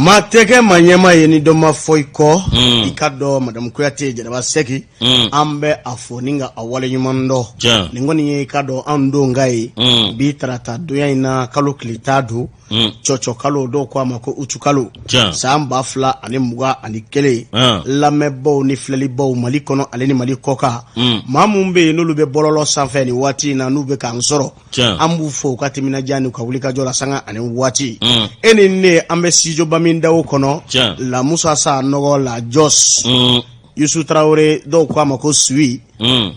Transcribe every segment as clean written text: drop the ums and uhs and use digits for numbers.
Mateke manyema ye ni doma foiko ikado madam Kuyate Jaraba Seki ambe afoninga awale nyumando ningoni ye ikado ando ngai bi trata doya ina kalo klitadu chocho kalo do kwa mako uchukalo samba fla ani muga ani kele lamebo ni flelibo malikono aleni malikoka mamumbe no lube bololo sanfe ni wati na nube kansoro ambu fo kati minajani ka wulika jola sanga ani wati eni ne ambe sijo baminda ukono la musa sa nogo la jos Yusu Traore do kwa mako sui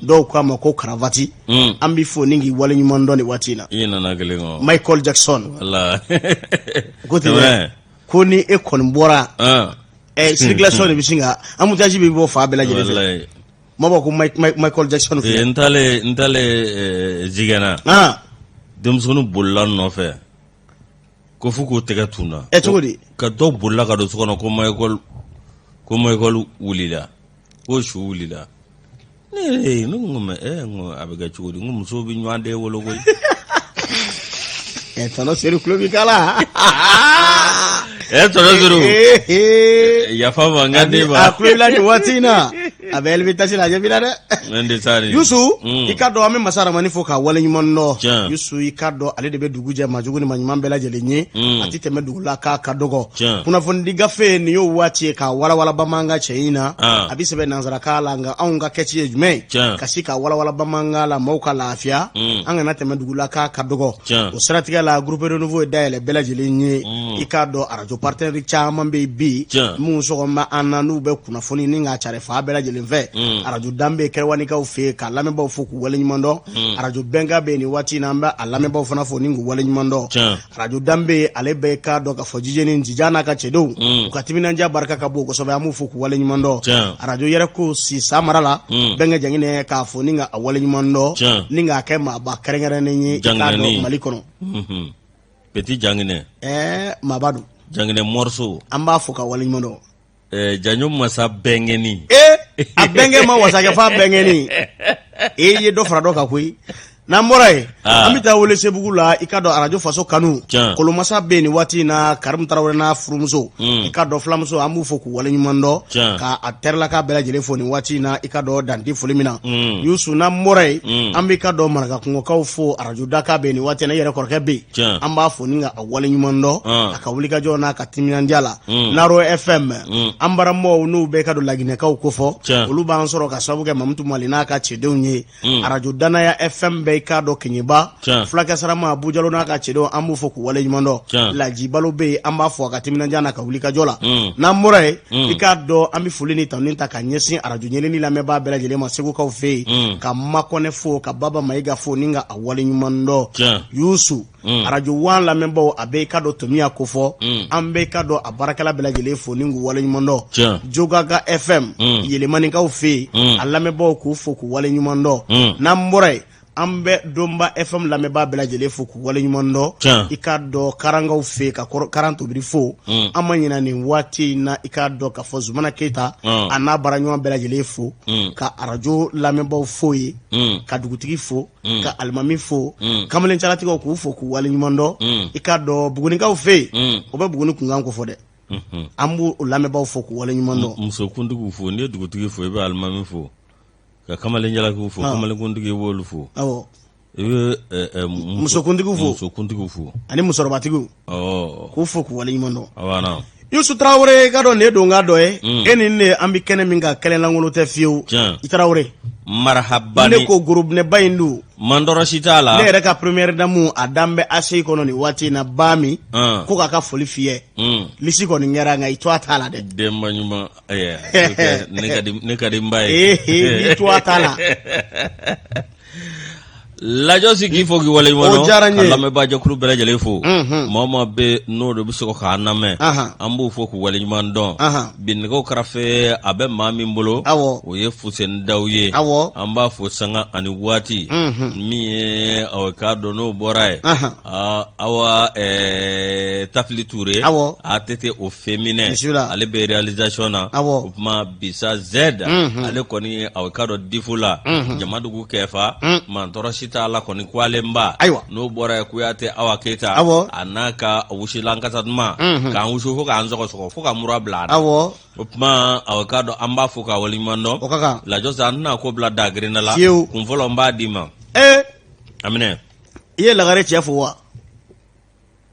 do kwa mako karavati ambi fo ningi wale nyumando ni watina ina nagalingo Michael Jackson wala kote koni ekon mbora circulation ni bisinga amutaji bi bo fa bela jere mabo ko Michael Jackson fi ntale jigana demsonu bollan no fe ko fuko tega tuna etudi ka do bolla ka do sokono ko Michael wulila ko shu wulila ne ngum ngo abega chudi ngum so bi nywande wolo koy etano seru club kala etano seru ya fa bangande ba club la ni watina abel vitasi la jabila de nende sari Yusu ikado ame masara manifo ka wale nyumono Yusu ikado ale de be duguje majuguni manyumambela jelenye atite medugula ka kadogo kuna fondiga fe ni yo wati ka wala bamanga cheina abise be nanzara kala nga aunga kechi ejume kasika wala bamanga la mauka la afya anga nate medugula ka kadogo osratiga la groupe de nouveau daele bela jelenye ikado arajo partenaire chama be mu so ma ananu be kuna foni ninga chare fa bela jelenve arajo dambe kerwani ka ufe ka lameba ufuku wale nyumando arajo benga be ni wati namba alameba ufana fo ningu wale nyumando arajo dambe alebe ka do ka fojije ni njijana ka chedo ukatimina nja baraka ka boko so ba mu fuku wale nyumando arajo yere ko si samarala benga jangine ka fo ninga wale nyumando ninga kema ba kerengere ni ikado malikono petit jangine mabadu jangine morso amba fuka wale nyumando janyo masa bengeni a benge ma wasake fa bengeni ye do frado ka koi na moray amita wole sebugula ikado arajo faso kanu kolomasa beni wati na karim tarawre na frumso ikado flamso amu foku wale nyumando ka aterla ka bela jele foni wati na ikado dandi folimina Yusu na moray ambika do maraka kungo ka fo arajo daka beni wati na yere korke be amba foni nga wale nyumando akawulika jona katimina njala naro FM ambara mo no be kado lagine ka ukofo oluba ansoro ka sabuke mamtu malina ka chedeunye arajo dana ya FM ikado kinyiba flaka sarama abujalo na ka chedo amu foku wale nyumando la jibalo be amba fo akatimina jana ka wulika jola na moray ikado ambi fulini taninta ka nyesi arajo nyele ni la meba bela jele masego ka ufe ka makone fo ka baba maiga fo ninga awale nyumando Yusu arajo wan la membo abe ikado tumia kofo ambe ikado abarakala bela jele fo ningu wale nyumando Jogaga FM yele maninga ufe alamebo ku foku wale nyumando na moray ambe domba FM la meba bela jele fuku wale nyumando ikado karanga ufe ka karanto brifo amanyina ni wati na ikado ka fozumana keta anabara nywa bela jele fu ka arajo la meba ufoyi ka dugutigi fo ka almami fo kamalen charati ko ku fuku wale nyumando ikado buguni ka ufe obe buguni kunganko fo de ambu la meba ufoku wale nyumando muso kundugu fo ne dugutigi fo be almami fo ka kamale njala ku fo kamale kundige wolu fo awo muso kundige fo ani musorobatigu ku fo ku wale nyumando awana Yusu Traore gado ne do ngado eni ne ambi kene minga kelen langolo te fiu Traore marhabani ne ko groupe ne bayindu mandoro sitala ne reka première damu adambe ase kono ni wati na bami ko ka foli fiye lisi ko ni ngera nga ito atala de demanyuma ne kadi mbaye ito atala la josi ki fogi wala mono kala me bajo kulu bela jele fo mama be no do biso ko kaname ambu foku wala nyumando bin ko krafe abe mami mbolo o ye fusen dawye amba fo sanga ani wati mi awakado no boray awa tafli touré atete au féminin ale be réalisation na ma bisa z ale koni awakado difula jamadu ku kefa man toroshi Keyita la kɔni kwalenba n'o bɔra Kuyate Awa Keyita a n'a ka wusilankasa duman k'an wusu fo k'an sɔgɔsɔgɔ fo ka mura bila a o tuma aw ka dɔn an b'a fɔ ka waleɲuman dɔn Lajo sa an tɛna ko bila da girinna la kun fɔlɔ n b'a d'i ma Aminɛ i ye Lagare cɛ fo wa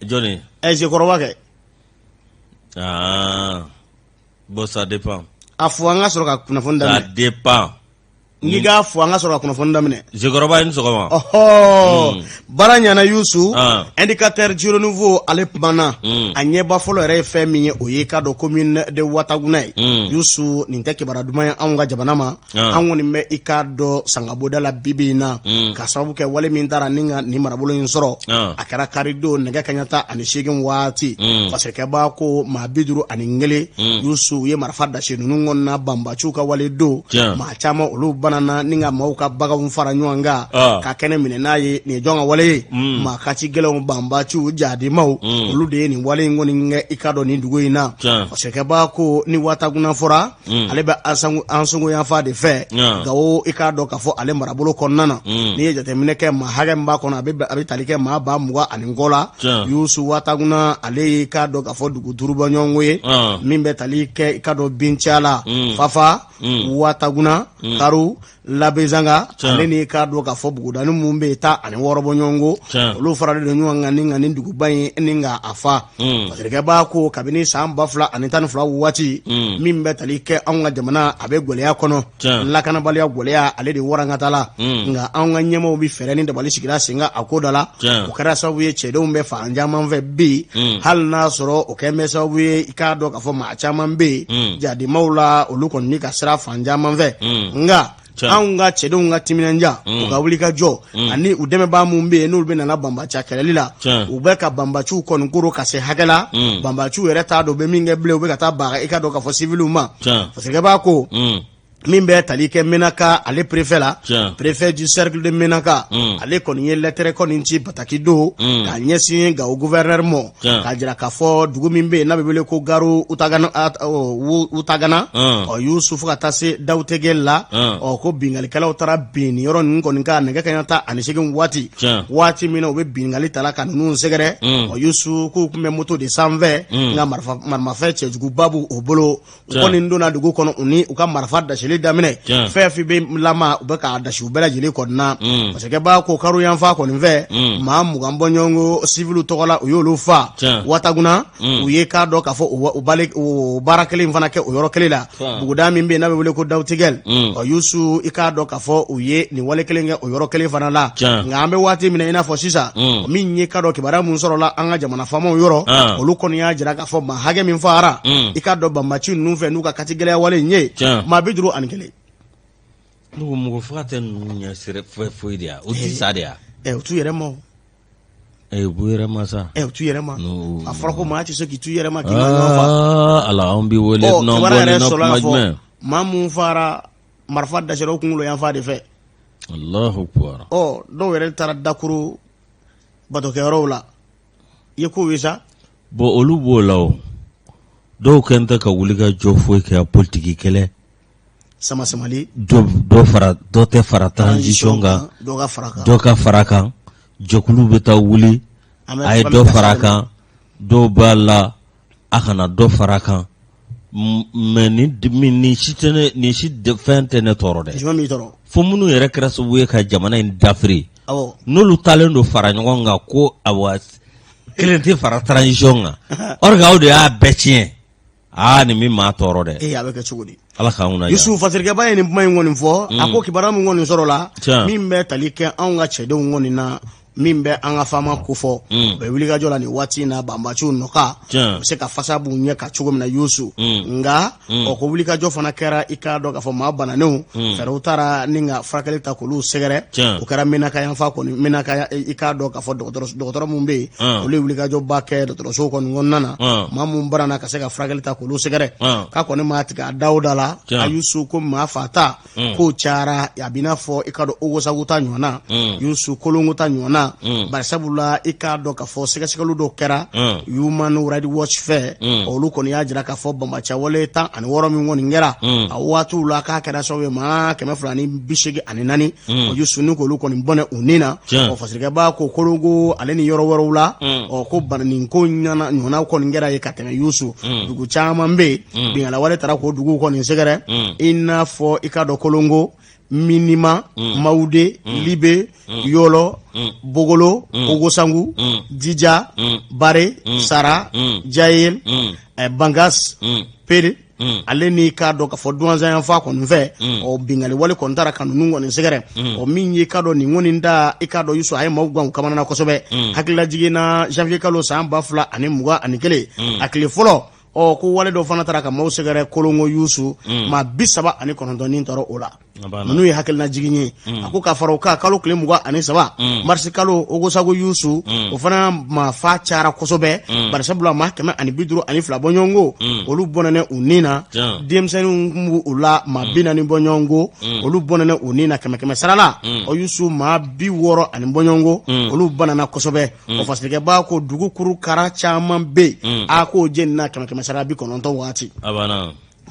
jɔnni Zekɔrɔba kɛ bon ça dépend a fo an ka sɔrɔ ka kunnafoni daminɛ ça dépend n'i k'a fo an ka sɔrɔ ka kunnafoni daminɛ Zekɔrɔba ni sɔgɔma baara ɲana Yusu indicateur Giro Nouveau ale kumana a ɲɛba fɔlɔ yɛrɛ ye fɛn min ye o ye ka dɔ commune de Wataguna ye Yusu nin tɛ kibaruya duman ye anw ka jamana ma an kɔni bɛ i ka dɔ sangaboda la bibi in na ka sababu kɛ wale min taara ni ka nin marabolo in sɔrɔ a kɛra karido nɛgɛ kaɲa 18 waati fasikɛba ko maa 51 Yusu ye marifa dasi ninnu kɔnɔna banbaciw ka wale don maa caman olu banana ni ka maaw ka baganw fara ɲɔgɔn kan ka kɛnɛ minɛ n'a ye nin ye jɔn ka wale ye maa ka ci gɛlɛnw banbaciw jadimaw olu de ye nin wale in kɔni kɛ i ka dɔn nin dugu in na fasikɛba ko ni Wataguna fɔra ale bɛ an songo yanfa de fɛ Gawo i ka dɔn ka fɔ ale marabolo kɔnɔna na n'i ye jateminɛ kɛ maa hakɛ min b'a kɔnɔ a bɛ tali kɛ maa 20 la Yusu Wataguna ale y'i ka dɔn ka fɔ dugu duuru bɔ ɲɔgɔnko ye min bɛ tali kɛ i ka dɔn Bincɛ la Fafa Wataguna Karu Labezanga ale ni ka dɔn ka fɔ bugudani mun bɛ taa ani wɔɔrɔ bɔ ɲɔgɔnko olu faralen don ɲɔgɔn kan ni nin duguba in ni ka a fa fasikɛba ko kabini san 2012 waati min bɛ tali kɛ anw ka jamana a bɛ gwɛlɛya kɔnɔ lakanabaliya gwɛlɛya ale de warankata la nka anw ka ɲɛmaaw bɛ fɛɛrɛ ni dabali sigira sen kan a ko da la o kɛra sababu ye cɛdenw bɛ fan caman fɛ bi hali n'a sɔrɔ o kɛn bɛ sababu ye i k'a dɔn ka fɔ maa caman bɛ yen jadimaw la olu kɔni ni ka sira fan caman fɛ nka anw ka cɛdenw ka timinanja u ka wuli ka jɔ ani u dɛmɛbaa mun bɛ yen n'olu bɛ nana banbaci kɛlɛli la u bɛ ka banbaciw kɔni koro ka se hakɛ la banbaciw yɛrɛ t'a dɔn u bɛ min kɛ bilen u bɛ ka taa baga i ka dɔn ka fɔ civiliw ma fasikɛba ko min bɛ tali kɛ Menaka ale préfet la préfet du cercle de Menaka ale kɔni ye lettre kɔni ci Bataki do ka ɲɛsin Gawo gouverneur mɔ ka jira k'a fɔ dugu min bɛ yen n'a bɛ wele ko Garu Utagana Yusufu ka taa se Dawutegel la ko bingalikɛlaw taara bin nin yɔrɔ ninnu kɔni ka nɛgɛ kaɲa 18 waati min na u bɛ bingali ta la ka ninnu sɛgɛrɛ Yusufu k'u tun bɛ moto de sanfɛ nka marimafɛn cɛjuguba b'u o bolo u kɔni donna dugu kɔnɔ u ni u ka marifa dasi daminɛ fɛn fɛn bɛ lama u bɛ k'a dasi u bɛɛ lajɛlen kɔnɔna fasikɛba ko Karu yanfa kɔni fɛ maa 20 bɔ ɲɔgɔnko civiliw tɔgɔ la u y'olu fa Wataguna u ye k'a dɔn k'a fɔ o baara kelen in fana kɛ o yɔrɔ kelen la buguda min bɛ yen n'a bɛ wele ko Dawutigɛl Yusu i k'a dɔn k'a fɔ u ye nin wale kelen kɛ o yɔrɔ kelen fana la nka an bɛ waati min na i n'a fɔ sisan min ye k'a dɔn kibaruya mun sɔrɔla an ka jamana faamaw yɔrɔ olu kɔni y'a jira k'a fɔ maa hakɛ min fagara i k'a dɔn banbaci ninnu fɛ n'u ka kati gɛlɛya wale in ye maa 51 n'u mɔgɔ faga tɛ ninnu ɲɛ sira foyi de ya o ti sa de ya u t'u yɛrɛ ma o bu yɛrɛ ma sa u t'u yɛrɛ ma a fɔra ko maa tɛ se k'i t'u yɛrɛ ma k'i ma ɲɔgɔn fa ala an b'i wele kibaruya yɛrɛ sɔrɔla ka fɔ maa mun fara marifa dasira o kunkolo yanfa de fɛ Allahu akbar dɔw yɛrɛ taara dakuru batokɛyɔrɔw la i ye kow ye sa bon olu b'o la o dɔw kɛn tɛ ka wuli ka jɔ foyi kɛ politiki kɛlɛ sama-samali dɔ tɛ fara transition kan dɔ ka fara kan jɛkulu bɛ taa wuli a ye dɔ fara kan dɔw b'a la a kana dɔ fara kan mais ni si fɛn tɛ ne tɔɔrɔ dɛ fo minnu yɛrɛ kɛra sababu ye ka jamana in dafiri n'olu talen don fara ɲɔgɔn kan ko awa kelen tɛ fara transition kan or que aw de y'a bɛɛ tiɲɛ nin min maa tɔɔrɔ dɛ a bɛ kɛ cogo di ala k'an kunna Yusufu fasikɛba ye nin kuma in kɔni fɔ a ko kibaruya min kɔni sɔrɔ la min bɛ tali kɛ anw ka cɛdenw kɔni na min bɛ an ka faama ko fɔ u bɛ wuli ka jɔ la nin waati in na banbaciw nɔka u bɛ se ka fasa b'u ɲɛ ka cogo min na Yusu nka ko wuli ka jɔ fana kɛra i k'a dɔn k'a fɔ maa bananenw fɛɛrɛw taara ni ka furakɛli ta k'olu sɛgɛrɛ o kɛra Menaka yanfa kɔni Menaka i k'a dɔn k'a fɔ dɔgɔtɔrɔ mun bɛ yen olu ye wuli ka jɔ ba kɛ dɔgɔtɔrɔsow kɔni kɔnɔna na maa mun banana ka se ka furakɛli ta k'olu sɛgɛrɛ k'a kɔni maa tigɛ a daw da la a Yusu ko maa fata k'o cayara a b'i n'a fɔ i k'a dɔn Ogosagu ta ɲɔgɔnna Yusu Kolongo ta ɲɔgɔnna na barisabula i k'a dɔn k'a fɔ sɛgɛsɛgɛliw dɔw kɛra Human Rights Watch fɛ olu kɔni y'a jira k'a fɔ banbaaci wale 16 min kɔni kɛra a waatiw la k'a kɛra sababu ye maa 284 o Yusu ni k'olu kɔni bɔnɛ u ni na fasirikɛba ko Kolongo ale ni yɔrɔ wɛrɛw la ko nin ko ɲɔgɔnnaw kɔni kɛra ye ka tɛmɛ Yusu dugu caman bɛ yen bingala wale taara k'o duguw kɔni sɛgɛrɛ i n'a fɔ i k'a dɔn Kolongo, Minima, Maude, Libe, Yolo, Bogolo, Ogosangu, Dija, Bare, Sara, Jail, Bangas, Pere, ale ni k'a dɔn k'a fɔ duwanzan yan fa kɔni fɛ bingali wale kɔni taara ka ninnu kɔni sɛgɛrɛ min ye k'a dɔn nin kɔni da i k'a dɔn Yusu a ye maaw gan kamana na kosɛbɛ hakilila jiginna janvier kalo san 2021 a tile fɔlɔ ko wale dɔ fana taara ka maaw sɛgɛrɛ Kolongo Yusu maa 39 tɔɔrɔ o la ninnu ye hakilina jigin ye a ko k'a fara o kan kalo tile 23 marisi kalo Ogosago Yusu o fana maa fa cayara kosɛbɛ barisabula maa 152 bɔ ɲɔgɔn ko olu bɔnɛnɛ u ni na denmisɛnninw kun b'u la maa 40 bɔ ɲɔgɔn ko olu bɔnɛnɛ u ni na 100 sara la o Yusu maa 60 bɔ ɲɔgɔn ko olu banana kosɛbɛ o fasirikɛba ko dugukuru kara caman bɛ a ko jeni na 100 sara 90 waati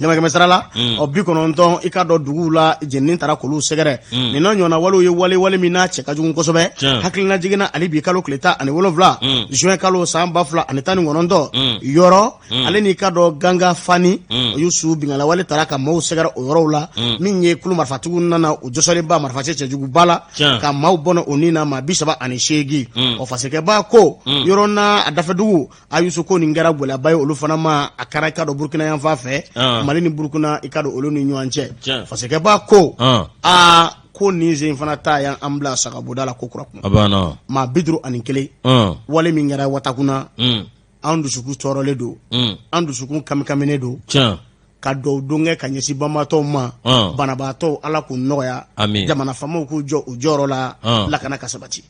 Kɛmɛ sara la o 90 i ka dɔn duguw la jenini taara k'olu sɛgɛrɛ nin na ɲɔgɔnna walew ye wale min n'a cɛ ka jugu kosɛbɛ hakilina jiginna ali bi kalo tile 17 juin kalo san 2019 yɔrɔ ale n'i ka dɔn Ganga Fani o Yusu bingala wale taara ka maaw sɛgɛrɛ o yɔrɔw la min ye kulu marifatigiw nana o jɔsɔliba marifacɛ cɛjuguba la ka maaw bɔnɛ o ni na maa 38 o fasirikɛba ko yɔrɔ n'a a dafɛdugu a Yusu ko nin kɛra gɛlɛyaba ye olu fana ma a kɛra i ka dɔn Burukina yan fan fɛ Mali ni Burukina i ka dɔn olu ni ɲɔgɔn cɛ fasirikɛba ko ko nin sen fana ta yan an bila sagaboda la ko kura kun maa 51 wale min kɛra Watakuna an dusukun tɔɔrɔlen don an dusukun kamikaminen don ka dɔw donkɛ ka ɲɛsin banbaatɔw ma banabaatɔw Ala k'u nɔgɔya jamana faamaw k'u jɔ u jɔyɔrɔ la lakana ka sabati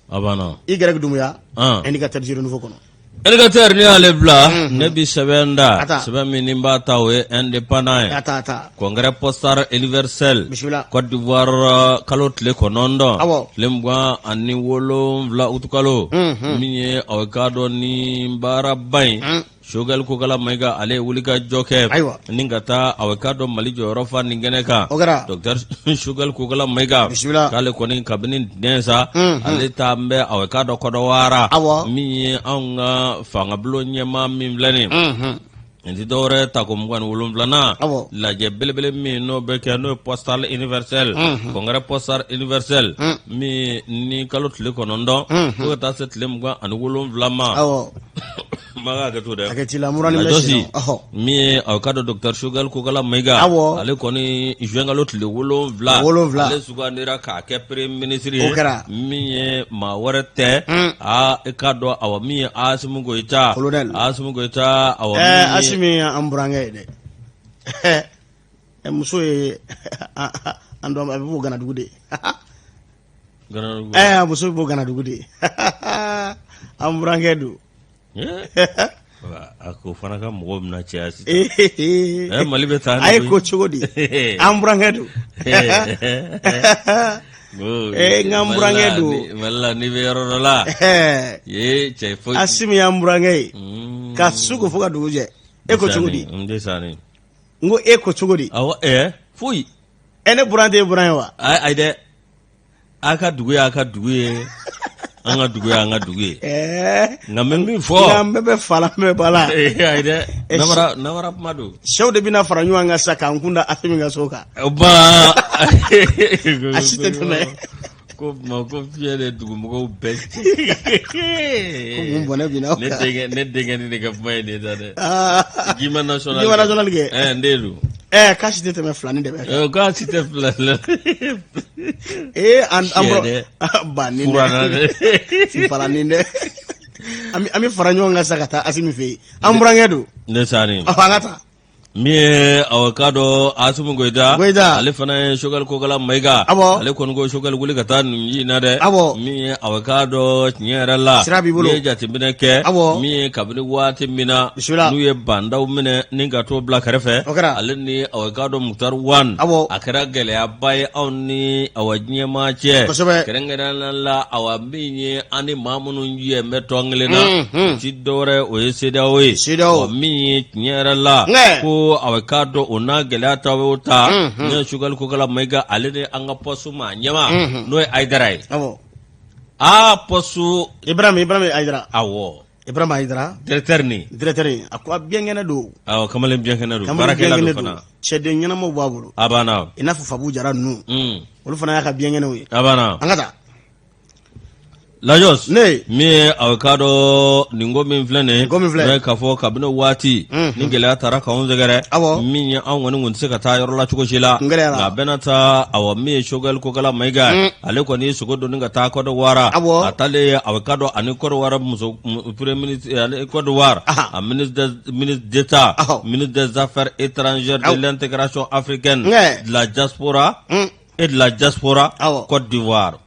i Greg Dumbuya indicateur du renouveau kɔnɔ Éducateur ni ale bila ne bi sɛbɛn da sɛbɛn min ni b'a ta o ye indépendant ye congrès postal universel Côte d'Ivoire kalo tile 9 tile 27 utu kalo min ye aw ka dɔn ni baaraba in Choguel Kogala Maïga ale wuli ka jɔ kɛ ni ka taa a ka dɔn Mali jɔyɔrɔ fa nin kɛnɛ kan Dr Choguel Kogala Maïga k'ale kɔni kabini den sa ale taa n bɛ a ka dɔn Kɔdɔwara min ye anw ka fangabulon ɲɛmaa min filɛ nin nti dɔwɛrɛ ta ko 27nan lajɛ belebele min n'o bɛ kɛ n'o ye postal universel congrès postal universel min ni kalo tile 9 fo ka taa se tile 27 ma maga ka to dɛ lajosi min ye aw ka dɔn Dr Choguel Kogala Maïga ale kɔni juin kalo tile 7 ale sugandira k'a kɛ premier ministre ye min ye maa wɛrɛ tɛ i ka dɔn awɔ min ye Assimi Goïta awɔ Assimi an burankɛ ye dɛ muso ye an dɔn a bɛ bɔ Ganadugu de muso bɛ bɔ Ganadugu de an burankɛ don a ko fana ka mɔgɔw bɛna caya sisan Mali bɛ taa a ye ko cogo di an burankɛ don nka burankɛ don Mali la n'i bɛ yɔrɔ dɔ la ye cɛ foyi Assimi an burankɛ ye ka sugu fo ka dugu jɛ e ko cogo di n ko e ko cogo di awɔ foyi ne buran tɛ buran ye wa ayi dɛ a ka dugu ye an ka dugu ye nka mɛ min fɔ nka bɛɛ bɛ fa la n bɛ ba la ayi dɛ namara kuma don sɛw de bɛna fara ɲɔgɔn kan sa k'an kun da Assimi ka so kan a si tɛ tɛmɛ ko fiɲɛ de dugumɔgɔw bɛɛ ko mun bɔnɛ bi n'aw kan ne denkɛ ni de ka kuma ye nin ta dɛ Jima national kɛ n den don k'a si tɛ tɛmɛ filani de bɛ kɛ k'a si tɛ filani la an ba nin dɛ falanin dɛ an bɛ fara ɲɔgɔn kan sa ka taa Assimi fɛ yen an burankɛ don ne sani an ka taa mi awakado Asumu Goida ale fana shogal ko kala maiga ale kon go shogal guli kata nunji na de mi awakado nyera la mi jati bine ke mi kabini wati mina nuye bandaw mine ninga to black refe ale ni awakado Mukhtar 1 akara gele abai awni awajnye ma che kerengena la awambinye ani mamunu nje metongle na chidore oyeseda oy mi nyera la ko awakado ona gelata wota ne shugal ko kala maiga alene anga posu ma nyama no aidarai posu Ibrahim Aidara Ibrahim Aidara directeur ni akwa biengene do kamale biengene do barakela do fana chede nyana mo babulu abana ina fabu jara nu olu fana ya ka biengene we abana angata Lajos mi awakado ningo min flene ne kafo kabino wati ni gele tara ka onze gere mi an woni ngun se ka ta yoro la chuko shila ga benata awa mi shogal ko kala maiga ale ko ni sugo do ninga ta ko do wara atale awakado ani ko wara muso premier ministre ale ko do war a ministre d'État ministre des affaires étrangères de l'intégration africaine de la diaspora et de la diaspora Côte d'Ivoire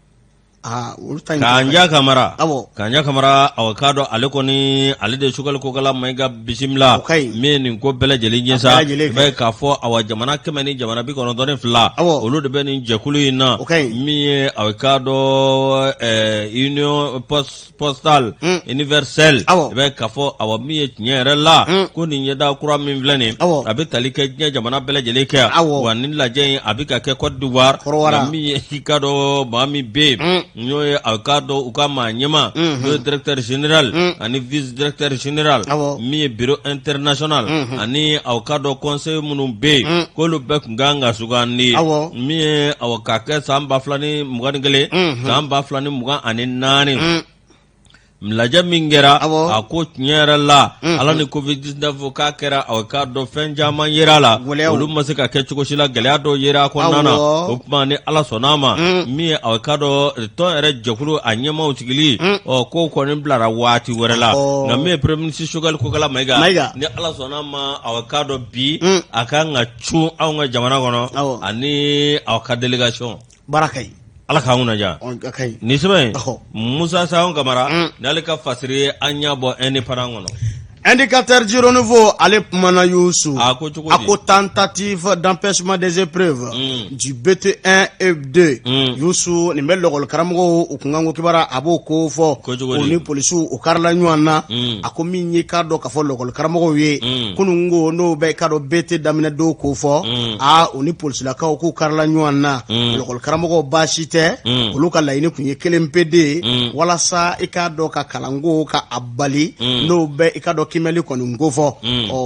Kanja Kamara awakado alekoni alide shugal ko kala maiga bisimla meni ko bela jelinje sa be ka fo awajamana kemeni jamana bi kono don fla olu de beni jakulu ina mi awakado union postal universel be ka fo awami nyere la ko ni yeda kura min vleni abi talike jamana bela jelike wanin la jey abi ka ke Côte d'Ivoire mi hikado mami be nyoye awakado ukama nyema le directeur général ani vice directeur général mi bureau international ani awakado conseil munumbe ko lu bek nganga sugandi mi awakake samba flani mugangele samba flani muga ani nani mlaja mingera ako nyera la ala ni covid-19 ka kera awakado fenjama yera la olu masika kechuko shila geleado yera ko nana upma ni ala sonama mi awakado to ere jokulu anyema utigili ko ko ni blara wati werela na mi premier ministre shogal ko kala maiga ni ala sonama awakado bi aka nga chu awanga jamana kono ani awaka delegation barakai ala kauna ja ni sebe Musa Saon Kamara nalika fasiri anya bo eni parangono indicateur du renouveau Alep Mana Youssou ako tentative d'empêchement des épreuves du BT1 et 2 Youssou ni mbele lokol karamogo ukungango kibara aboko fo oni polisu ukarla nywana ako minyi kado ka fo lokol karamogo ye kunungo no be kado BT damine do ko fo oni polisu la ka ko karla nywana lokol karamogo bashite uluka laini kunye kelempede wala sa ikado ka kalango ka abali no be ikado kimeli konu ngofo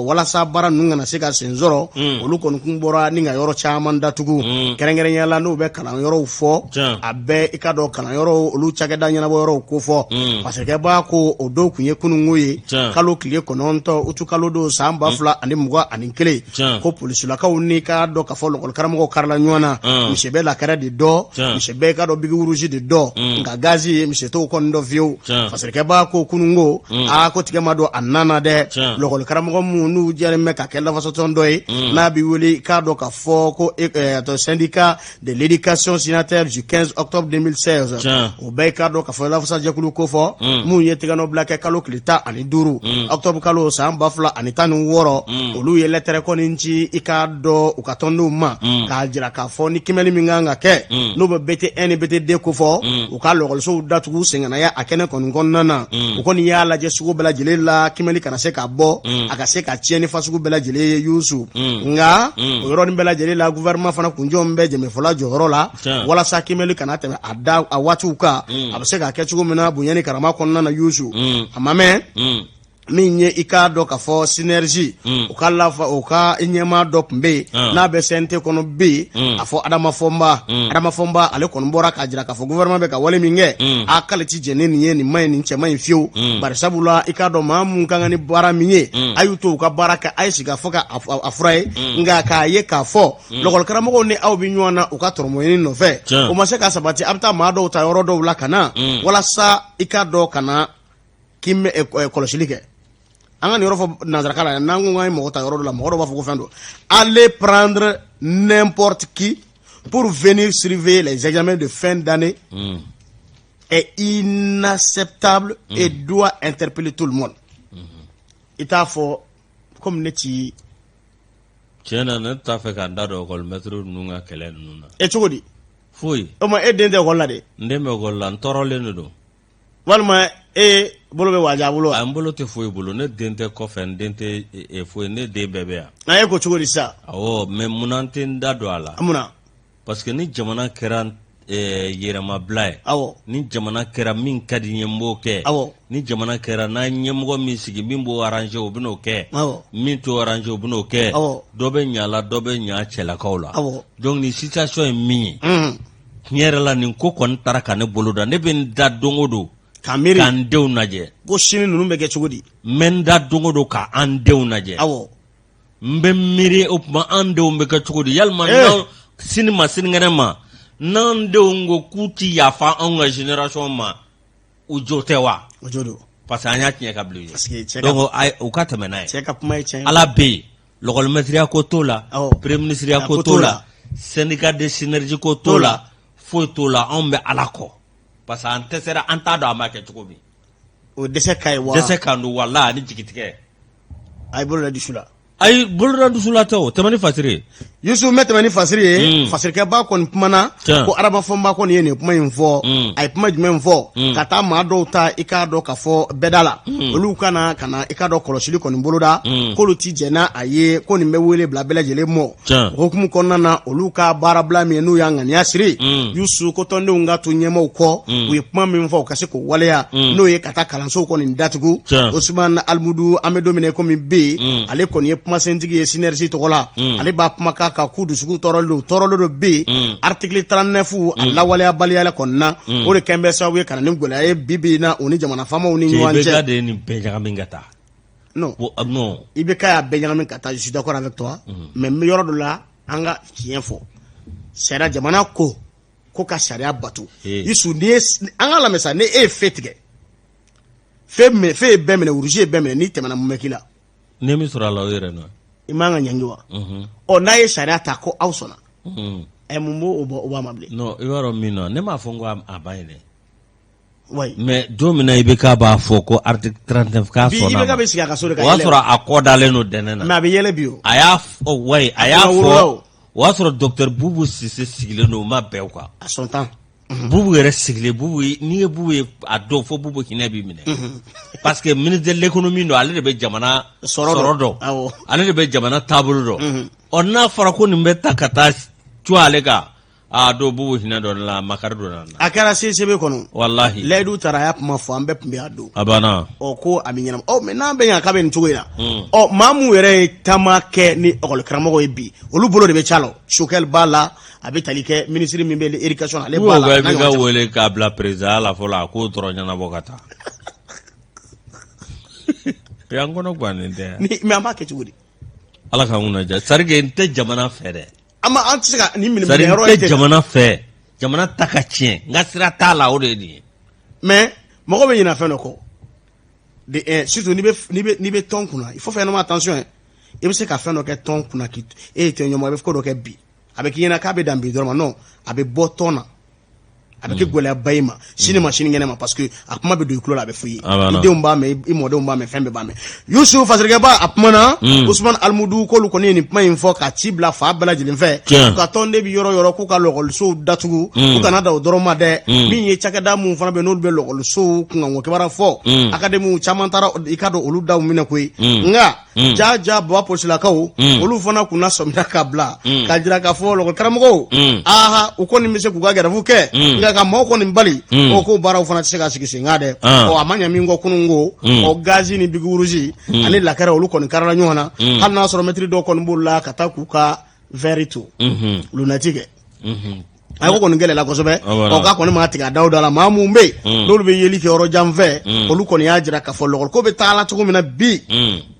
wala sa bara nunga na sika senzoro olu konu kumbora ninga yoro chaman datugu kerengere nyala no be kana yoro ufo abe ikado kana yoro olu chageda nyana bo yoro kofo parce que ba ko odo kunye kunu ngoye kalo kliye kononto utu kalo do samba fla ani mugwa ani kele ko polisu la ka unika do ka folo kol karamo karla nywana mishebe la kare de do mishebe ka do bigi uruji de do nga gazi misheto kondo view parce que ba ko kunu ngo ko tigama do anana de lokol karamogo munu jere meka kella faso tondoy na bi woli kado ka foko to syndicat de l'éducation signataire du 15 octobre 2016 o be kado ka fo la faso jakulu ko fo mu yetiga no black kalo klita ani duru octobre kalo samba fla ani tanu woro olu ye lettre ko ninchi ikado ukatondo ma ka jira ka fo ni kimeli minganga ke no be bete eni bete de ko fo o ka lokol so datugu singana ya akene kon gonnana o kon ya la je sugo bela jile la kimeli kana se ka bo aka se ka tieni fasugu bela jele Youssou nga yoro ni bela jele la gouvernement fana kunjo mbe je me fola joro la wala sa kimeli kana teme ada awatuka abase ka kechugo mena bunyani karama konna na Youssou amame minye ikado ka fo synergie ukala fa uka inyema dop mbe na be sente kono be afo adama fomba ale kono bora ka jira ka fo gouvernement be ka wale minge akale ti jeneni yeni mai ni nchema infio bar sabula ikado mamu kanga ni bara minye ayuto ka baraka aisiga foka afrai nga ka ye ka fo lokol karamo ni aw bi nyona uka tormo yeni no fe o maseka sabati abta mado ta yoro do la kana wala sa ikado kana kim koloshilike anga ni yoro nazarkala nangu ngai mo ta yoro la mo ba fuko fendo allez prendre n'importe qui pour venir surveiller les examens de fin d'année est inacceptable et doit interpeller tout le monde. Ita fo comme neti tiena ne ta fe kan da do kol metro nunga kelen nuna e chogodi fuy o ma e dende golla de ndeme golla torole ne do walma e bolo be waja bolo am bolo te fuy bolo ne dente ko fen dente e fuy ne de bebe na e ko chogodi sa o me munante nda do ala amuna parce que ni jamana keran yerama blay awo ni jamana kera min kadi nyembo ke awo ni jamana kera na nyemgo mi sigi min bo arranger obno ke awo min to arranger obno ke dobe nyala dobe nya chela kawla awo donc ni situation mi nyere la ni ko kon taraka ne boloda ne ben da dongodo kamiri kan dew naje ko shini nunu be ke chugodi men da dongodo ka an dew naje awo mbe miri opma an dew be ka chugodi yalma no sinima sinngema nan de ngo kuti yafa en génération ma u jotewa o jodo parce que anya tinya kablu parce que donc ay u katame nay check up mai chen ala be logol metria ko tola premier ministre ya ko tola syndicat de synergie ko tola fo tola on be alako parce que antesera antado amake tukobi o dese kai wa dese kandu wala ni jigitike ay bolo di shula ay bolra du sulato tamani fasiri Yusuf metamani fasiri fasiri ke ba kon pumana ko araba fomba kon yene puma info ay puma jme info kata ma do ta ikado ka fo bedala olu kana ikado kolosili kon boloda ko lu ti jena aye ko ni mewele bla bela jele mo hukumu konnana olu ka barabla mi nu yanga ni asiri Yusuf ko tonde unga to nyema ko wi puma mi info kasi ko waleya no ye kata kalanso kon ndatugu Osman Almudu amedomine ko mi be ale kon ye puma sentigi synergie to kola ale ba puma ka kudu sugu torolo be article 39 alla wala baliyala konna o de kembe sawe kana ni gola e bibi na oni jamana fama oni nyanje be gade ni benjamin gata non non ibeka ya benjamin gata je suis d'accord avec toi mais meilleur de là anga kien fo sera jamana ko ka sharia batu isu ni anga la mesa ne e fetige fe be mena uruje be mena ni temana mumekila ne mi sura la yere no imanga nyangiwa o na ye sharia ta ko ausona e mumbo oba mable no iwaro mino ne ma fongo abayne way mais domina ibeka ba foko article 39 ka sona bi ibeka be siga ka so de ka wasura akodale no denena ma be yele bio aya way aya fo wasura docteur Boubou Cissé sigile no ma be kwa à son temps Boubou yere sigile Boubou ni Boubou ado fo Boubou kinabi mine parce que ministre de l'économie no ale de be jamana sorodo ale de be jamana tabuludo onna fara ko nimbe takata tualega do Boubou hinado la makardo na akara CCB kono wallahi ledu taraya puma fo ambe pumbe ado abana o ko aminyana mais na be nya ka be ntugoina o mamu yere tamake ni okol kramo ebi olu bolo de be chalo shokel bala abetalike ministre mimbe l'éducation ale bala na ga wele ka bla président la fola ko toro nyana bokata yango no gwanende ni me amake chugudi ala ka nguna ja sarge nte jamana fere ama antisika ni minimum sarge jamana fe jamana takachien ngasira tala odedi mais moko be yina fe noko de surtout ni be ton kuna il faut faire attention il faut ka fe no ke ton kuna kit e te nyomo be ko do ke bi avec yena ka be dambi dorma non avec botona avec gola bayma sini machine ngene ma parce que akuma be do la be fuyi ide umba me imode umba me fembe ba me Yusuf fasirga ba apmana Usman Almudu ko lu ko ni ma info ka tibla fa bala jilin fe ka tonde bi yoro ko ka logol so datugu ko kana da doroma de min ye chakada mu fana be no be logol so ko ngo ke bara fo akademu chamantara ikado olu daw mina koy nga jaja bo posila kawo olu fana kuna somda kabla ka jira ka fo logol karamo aha uko ni mise ku ga gara fuke ka moko ni mbali o ko bara ufana tsega sigisi ngade o amanya mingo kunungo o gazi ni biguruji ani la kara olu kon karala nyona hal na soro metri do kon bulla kata kuka veritu lunatique ay ko ngele la ko sobe o ka kon ma tiga dawda la mamu mbe lolu be yeli ke oro jamve olu kon yajira ka follo ko be tala to mina bi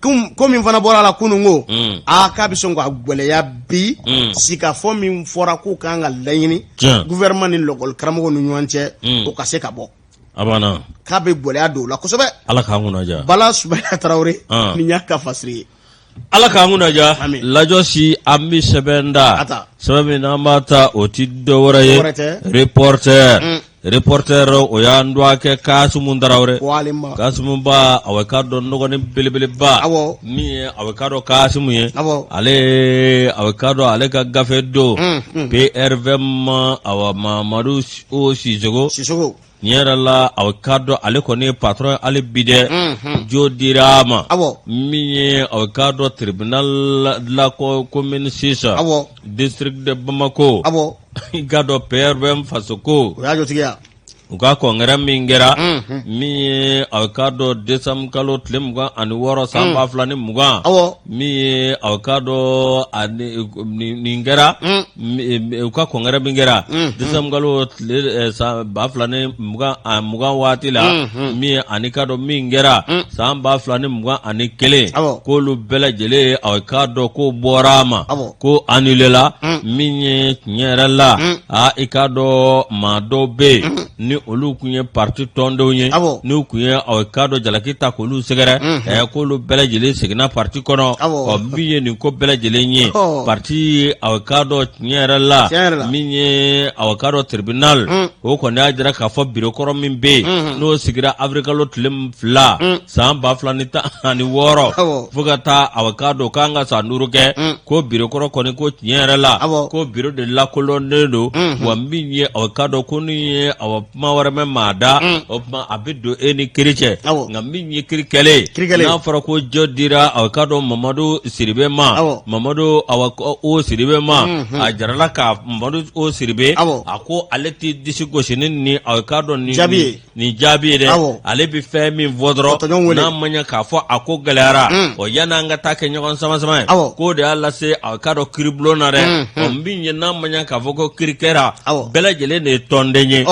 kum min fana bora la kunungo aka bisongo agwele ya bi sika fo min fora ko kanga layini gouvernement ni logol karamo no nyuanche o ka se ka bo abana k'a bɛ gɛlɛya don o la kosɛbɛ. Ala k'an kunna ja. Bala Sumaya Tarawele ni y'a ka fasiri ye. Ala k'an kunna ja. Lajɔ si an bɛ sɛbɛn da. Sɛbɛn min n'an b'a ta o ti dɔ wɛrɛ ye. Reporter o y'an don a kɛ Kasimu Tarawele. Kasimu ba a ka dɔn nɔgɔnin belebeleba. Min ye a ka dɔn Kasimu ye. Ale a ka dɔn ale ka gafe don. PRVM awa Mamadu o Sisogo. Nyɛrɛ la a ka dɔn ale kɔni ye patron ale bi dɛ. Jo dira a ma. Min ye a ka dɔn tribunal la commune 6 district de Bamako. I ka dɔn PRVM fasoko. O y'a jotigiya. U ka kɔngɛrɛ min kɛra min ye a ka dɔn décembre kalo tile 26 san 2020 min ye a ka dɔn nin kɛra u ka kɔngɛrɛ min kɛra décembre kalo tile 2020 waati la min ye ani ka dɔn min kɛra san 2021 k'olu bɛɛ lajɛlen a ka dɔn ko bɔra a ma ko annulé la min ye tiɲɛ yɛrɛ la i ka dɔn maa dɔw bɛ yen ni olu kun ye parti tɔndenw ye n'u kun ye a ka dɔn jalaki ta k'olu sɛgɛrɛ k'olu bɛɛ lajɛlen seginna parti kɔnɔ min ye nin ko bɛɛ lajɛlen ye parti a ka dɔn tiɲɛ yɛrɛ la min ye a ka dɔn tribunal o kɔni y'a jira k'a fɔ bureau kɔrɔ min bɛ yen n'o sigira avril kalo tile 2 san 2016 fo ka taa a ka dɔn k'an ka san 5 kɛ ko bureau kɔrɔ kɔni ko tiɲɛ yɛrɛ la ko bureau de lakolonlen don wa min ye a ka dɔn ko ni ye a kuma wɛrɛ mɛn maa da o tuma a bɛ don e ni kiri cɛ nka min ye kiri kɛlen n'a fɔra ko jɔ dira a ka dɔn Mamadu Siribe ma Mamadu o Siribe ma a jarala ka Mamadu o Siribe a ko ale tɛ disi gosi ni a ka dɔn nin jaabi ye dɛ ale bɛ fɛn min fɔ dɔrɔn n'a ma ɲɛ k'a fɔ a ko gɛlɛyara o yanni an ka taa kɛ ɲɔgɔn sama-sama ye k'o de y'a lase a ka dɔn kiribulon na dɛ min ye n'a ma ɲɛ k'a fɔ ko kiri kɛra bɛɛ lajɛlen de ye tɔnden ye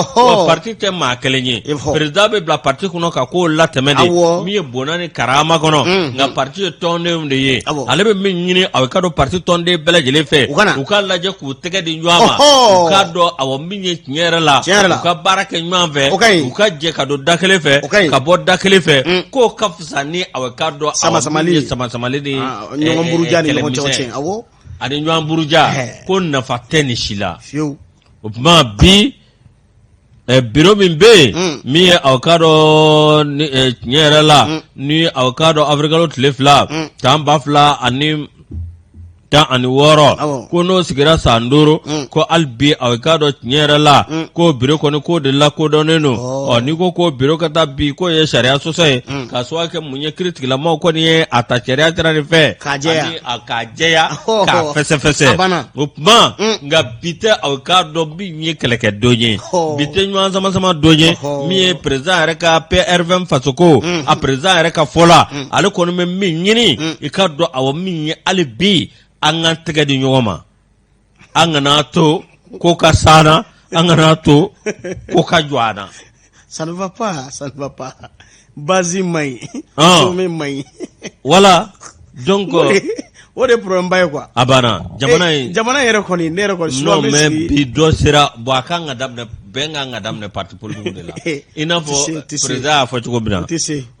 parti tɛ maa kelen ye président bɛ bila parti kɔnɔ ka k'o latɛmɛ de min ye bonya ni karama kɔnɔ nka parti ye tɔndenw de ye ale bɛ min ɲini a ka dɔn parti tɔnden bɛɛ lajɛlen fɛ u ka lajɛ k'u tɛgɛ di ɲɔgɔn ma u k'a dɔn awɔ min ye tiɲɛ yɛrɛ la u ka baara kɛ ɲɔgɔn fɛ u ka jɛ ka don da kelen fɛ ka bɔ da kelen fɛ k'o ka fisa ni a ka dɔn sama-samali ni ɲɔgɔn buruja ni ɲɔgɔn cɛ ani ɲɔgɔn buruja ko nafa tɛ nin si la o tuma bi bureau min bɛ yen min ye aw ka dɔn tiɲɛ yɛrɛ la ni aw ka dɔn avril kalo tile 2 san 2016 ko n'o sigira san 5 ko hali bi aw ka dɔn tiɲɛ yɛrɛ la ko bureau kɔni k'o de lakodɔnnen don n'i ko ko bureau ka taa bi k'o ye sariya sɔsɔ ye k'a sababu kɛ mun ye kiiritigilamaw kɔni ye a ta sariya sira de fɛ k'a jɛya k'a fɛsɛfɛsɛ o tuma nka bi tɛ aw ka dɔn min ye kɛlɛkɛdon ye bi tɛ ɲɔgɔn sama-sama don ye min ye président yɛrɛ ka PRVM fasoko a président yɛrɛ ka fɔ la ale kɔni bɛ min ɲini i ka dɔn awɔ min ye hali bi an ka tɛgɛ di ɲɔgɔn ma an kana to ko ka sana an kana to ko ka jɔ an na. Ça ne va pas basi maɲi sommet maɲi voilà donc o de problème ba ye quoi a banna jamana yɛrɛ kɔni ne yɛrɛ kɔni non mais bi dɔ sera bon a kan ka daminɛ bɛn kan ka daminɛ parti politique de la i n'a fɔ président y'a fɔ cogo min na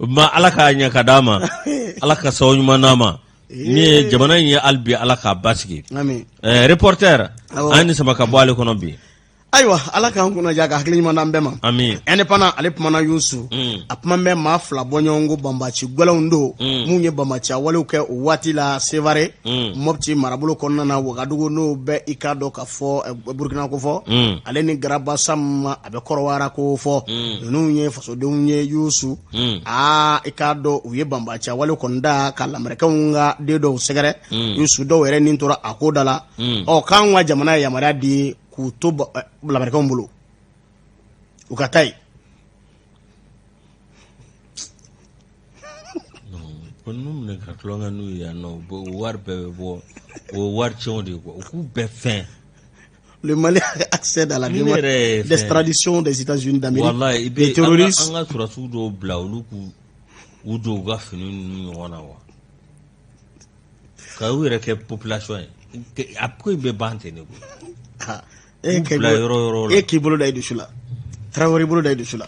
ma ala k'a ɲɛ ka d'a ma ala ka sababu ɲuman d'a ma ni ye jamana in ye hali bi ala k'a basigi reporter an ni sama ka bɔ ale kɔnɔ bi ayiwa ala k'an kunnaja ka hakili ɲuman d'an bɛɛ ma ami indépendant ale kumana Yusu a kuma bɛ maa 2 bɔ ɲɔgɔn ko banbaci gwɛlɛnw don mun ye banbaci walew kɛ o waati la Sevare Mopti marabolo kɔnɔna na Wagadugu n'o bɛ i ka dɔn ka fɔ Burkina ko fɔ ale ni Garaba Sam a bɛ Kɔrɔwara ko fɔ ninnu ye fasodenw ye Yusu i ka dɔn u ye banbaci walew kɔni da ka lamɛrɛkɛnw ka den dɔw sɛgɛrɛ Yusu dɔw yɛrɛ nin tora a ko da la k'an ka jamana ye yamaruya di k'u to lamɛrɛkɛnw bolo u ka taa yen ko n'u minɛ ka tulonkɛ n'u ye yan nɔ o wari bɛɛ bɛ bɔ o wari tiɲɛw de quoi u k'u bɛɛ fɛn. Le Mali accède à la demande d'extradition des États-Unis d'Amérique des terroristes. An ka surasiw dɔw bila olu k'u don u ka fini ninnu ɲɔgɔn na wa ka u yɛrɛ kɛ population ye a ko in bɛ ban ten ne ko. E k'i bolo da i dusu la Traoré bolo da idusu la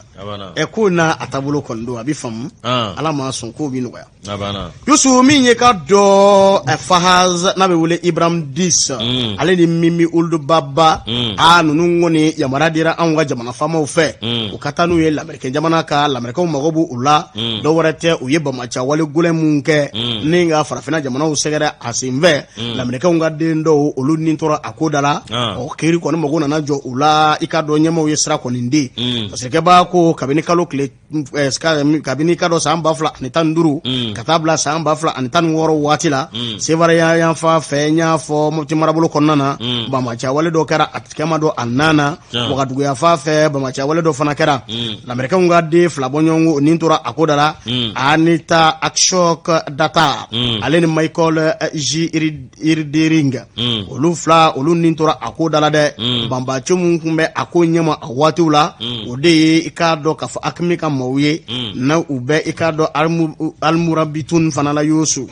ko na atabolo kondo abi fam ala ma son ko bi noya Yusu min ye ka do Fahaz na be wele Ibrahim Dis ale ni Mimi Ould Baba nunu ngoni yamara dira an ga jamana famaw fe o katanu ye l'Americain jamana ka l'Americain magobu ula do warate o ye bamacha wale gole munke ninga farafina jamana o segere asimve l'Americain ga dendo olu nintora akodala o kiri ko mago na jo ula ikado nyama o yesra ko ndi parce que ba ko kabini kalo kle kabini kado samba fla ni tanduru katabla samba fla an tan woro watila sevara ya fa fenya fo muti marabulu konnana bamacha wale do kara atkema do annana wagadugo ya fa fe bamacha wale do fana kara l'Americain ngade fla bonyongo nintora akodala anita akshok data aleni Michael J Irderinga olu fla olu nintora akodala de bambacho munkumbe akonyama awatula ode ikado ka fa akmika mawye na ube ikado almurabitun fanala yosu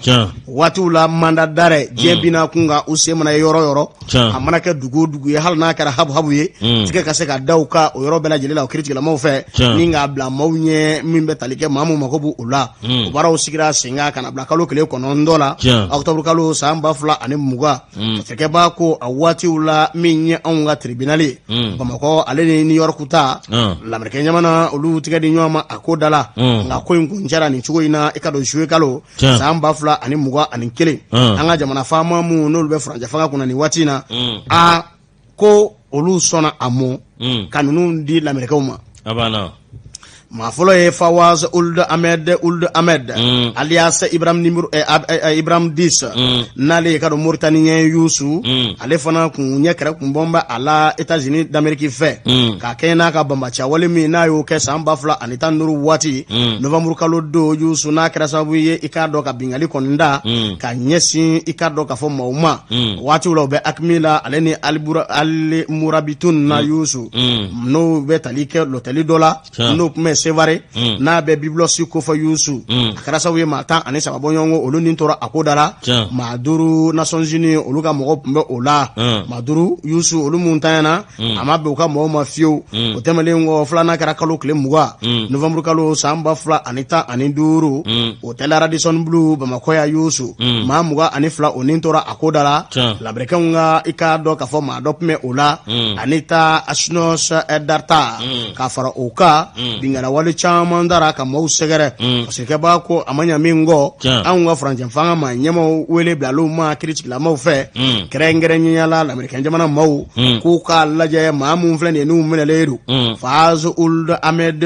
watula manda dare jebina kunga usemana yoro amana ke dugu ye halna kara habu ye tike kase ka dawka o yoro bela jelela o critique la mawfe ninga bla mawnye mimbe talike mamu makobu ula o bara o sigira singa kana bla kalo kele ko non dola octobre kalo samba fla ani muga tike ba ko awati ula minye onga tribunali bamako ale ni York kuta l'Americain jamana olu tike di nyoma akodala nga ko ngunjara ni chugo ina ikado shwe kalo samba fla ani muga ani kele anga jamana fama mu no be franja fanga kuna ni watina ko olu sona amo kanunu di l'Americain ma abana ma folo e Fawaz Ould Ahmed alias Ibrahim Dis nale kado Mauritanien Youssou ale fana kun nyekere kun bomba ala États-Unis d'Amérique fait ka kena ka bamba cha wale mi na yo ke samba fla anita nuru wati Novembre kalo do Youssou na kera sabu ye ikado ka bingali konda ka nyesi ikado ka fo mauma wati ulo be akmila aleni almurabitun na Youssou no be talike loteli dola no sevare na be biblos ko fa Youssou akara sawe mata ani sababo nyongo olu nintora akodala maduru Nations Unies olu ka mogo pembe ola maduru Youssou olu muntana amabe ka mo mafio o temele ngo flana kara kalo kle muga Novembre kalo samba fla anita ani duru o tela Radisson Blu bamako ya Youssou ma muga ani fla onintora akodala l'Americain nga ikado ka fo madopme ola anita Ashnos Darta ka fara oka bingara wale chama ndara ka mo segere parce que ba ko amanya mingo anwa franja fanga ma nyama wele blalo ma critique la mo fe krengere nyala l'Americain jamana mo ku ka laje ma mu flene nu meneleru Fahaz Ould Ahmed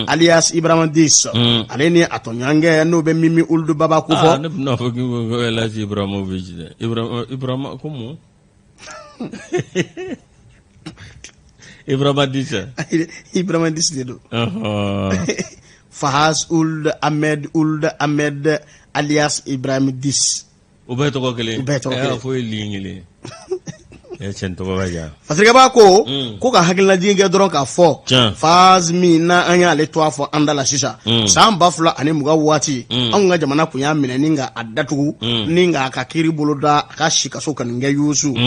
alias Ibrahim Dis aleni atonyange no be Mimi Ould Baba kufo no fogi go Elaji Ibrahimovic Ibrahim komo Ibrahim Dis dedo Fahaz Ould Ahmed alias Ibrahim Dis ubeto ko kele fo lingile Fasika ba ko ka hakilina jinge doron ka fo Fahaz mi na anya ale to afo andala sisa samba fula ani muga wati an ga jamana kunya mine ninga adatugu ninga ka kiri boloda ka shika so kan nge Youssou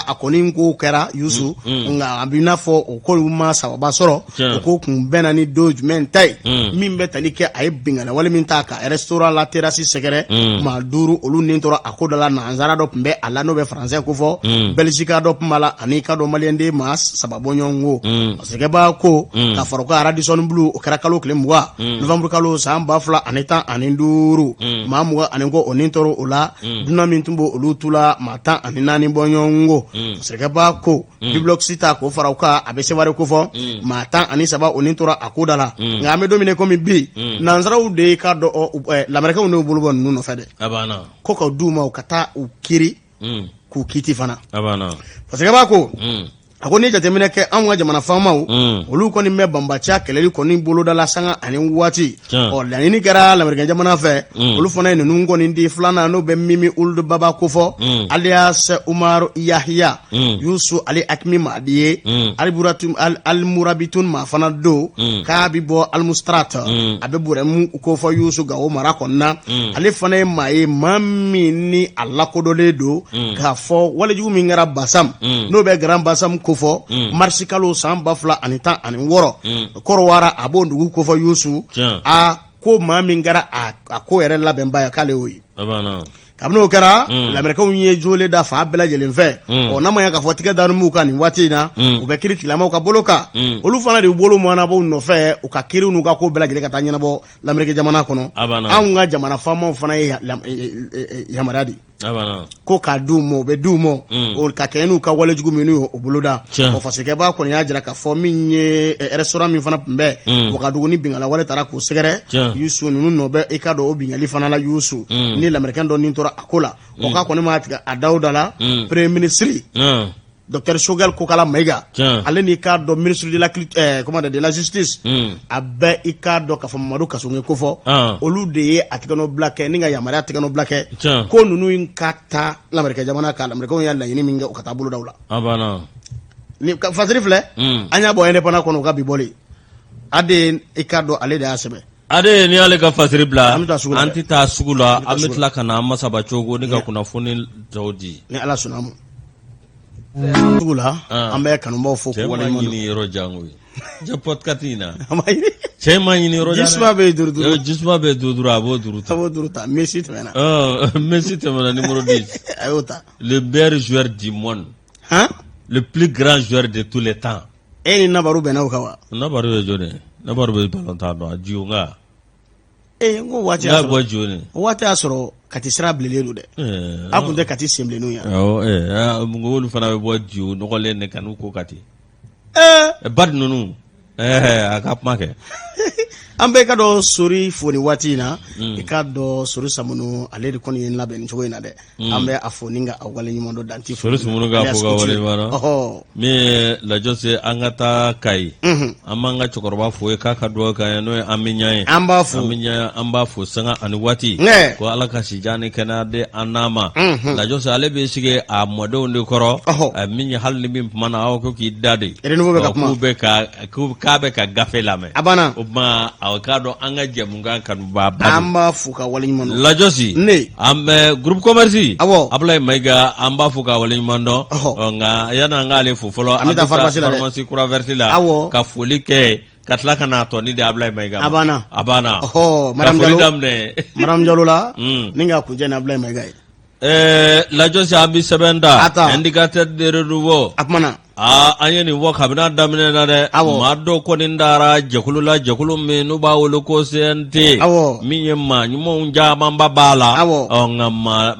akoni ko kera Youssou nga abina fo o ko ma sababa soro ko kun bena ni doju mentai min betali ke ay bingana wala min ta ka restaurant la terrasse segere ma duru olu nintora akodala na anzara do pembe ala no be français ko fo Belgique do mala ani kado maliende mas sababo nyongo parce que ba ko ka faroka Radisson Blu o kara kalo klemwa Novembre kalo samba fla anita aninduru mamwa anengo onintoro ola duna mintumbo olutula mata aninani bonyongo parce que ba ko biblok sita ko faroka abese ware ko fo mata ani saba onintora akodala ngame domine komi bi nanzara ude kado l'Americain no bulubon nuno fede abana ko ka duma o kata o kiri ku kiti fana abana parce que ba ko akoni jatemine ke anwa jamana famaw olu koni me bambacha keleli koni boloda la sanga ani wati o la ni kera l'Americain jamana fe olu fona ni nungo ni ndi flana no be Mimi Ould Baba kofo alias Umar Yahya Youssou Ali Akmi Madiye almurabitun ma fana do ka bibo almustrat abe buremu kofo Youssou ga o mara konna ali fana mai mammi ni Allah kodole do ka fo wala jugu mi ngara basam no be grand basam kofɔ marisi kalo san 2016 ani 6 Kɔrɔwara a b'o dugu kofɔ Yusu ko maa min kɛra a ko yɛrɛ labɛnba ye k'ale y'o ye kabini o kɛra lamɛrikaw ye jole da fa bɛɛ lajɛlen fɛ n'a ma ya k'a fɔ tigɛ danumu ka nin waati in na u bɛ kiri tilamaw ka bolo kan olu fana de bolo mɔnabɔw nɔfɛ u ka kiriw n'u ka ko bɛɛ lajɛlen ka taa ɲɛnabɔ lamɛrikɛ jamana kɔnɔ anw ka jamana faamaw fana ye yamaruya di ko k'a d'u ma u bɛ d'u ma o ka kɛ n'u ka walejugu minnu y'o boloda o fasikɛba kɔni y'a jira k'a fɔ min ye restaurant min fana tun bɛ Wagadugu ni bingala wale taara k'o sɛgɛrɛ Yusu ninnu nɔ bɛ i ka dɔn o bingali fana la Yusu ni lamɛrikɛn dɔ nin tora a ko la o k'a kɔni ma tigɛ a dawuda la premier ministre Dr Choguel Kokala Maïga ale ni k'a dɔn ministre de la justice a bɛɛ i k'a dɔn k'a fɔ Mamadu Kasonge ko fɔ olu de ye a tigɛnɔbila kɛ ni ka yamaruya tigɛnɔbila kɛ ko ninnu ka taa lamɛrikɛ jamana kan lamɛrikɛnw y'a laɲini min kɛ u ka taa bolodaw la ni fasiri filɛ an y'a bɔ indépendant kɔnɔ u ka bi bɔli ade i k'a dɔn ale de y'a sɛbɛn ade ni ale ka fasiri bila an tɛ taa sugu la an bɛ tila ka na an masaba cogo ni ka kunnafoni dɔw di ni Ala sɔnna ma sugu la an bɛ kanubaw fo ko wale ɲini yɔrɔ jango ye je podcast in na cɛ ma ɲini yɔrɔ jango jisuma bɛ duruduru jisuma bɛ duruduru a b'o duru ta Messi tɛmɛna Messi tɛmɛna numéro 10 a y'o ta le meilleur joueur du monde le plus grand joueur de tous les temps e ni Nabaru bɛnna o kan wa Nabaru ye jɔn ye Nabaru bɛ ballon t'a dɔn a jiw nka n ko waati y'a sɔrɔ kati sira bilenlen don dɛ a kun tɛ kati senbilenninw ya olu fana bɛ bɔ jiw nɔgɔlen de kan n'u ko kati badi ninnu a ka kuma kɛ an bɛ ka dɔn Sori fo ni waati in na i ka dɔn Sori Samunu ale de kɔni ye labɛn nin cogo in na dɛ an bɛ a fo ni ka a wale ɲuman dɔ danti Sori Samunu ka fo ka wale ɲuman dɔn min ye lajɔ se an ka taa Kayi an b'an ka cɛkɔrɔba fo ye k'a ka dugawu k'an ye n'o ye Aminya ye an b'a fo an b'a fo sanga ani waati ko Ala ka sijan ni kɛnɛya di an n'a ma lajɔ se ale bɛ sigi a mɔdenw de kɔrɔ min ye hali ni min kuma na aw ko k'i da de k'a bɛ ka gafe lamɛn a banna o tuma k'a dɔn an ka jɛmukan kanuba an b'a fo ka wale ɲuman dɔn lajɔsi an bɛ groupe commerce Abulayi Mayiga an b'a fo ka wale ɲuman dɔn nka yanni an k'ale fo fɔlɔ an bɛ taa pharmacie kura verte la ka foli kɛ ka tila ka n'a tɔ ni de Abulayi Mayiga a banna ka foli daminɛ Madame Jalo la ni ka kuncɛ ni Abulayi Mayiga ye lajɔsi an bɛ sɛbɛn da indicateur de renouveau a kumana an ye nin fɔ kabini daminɛ na dɛ maa dɔw kɔni dara jɛkulu la jɛkulu min n'u b'a wele ko CNT min ye maa ɲumanw camanba b'a la nka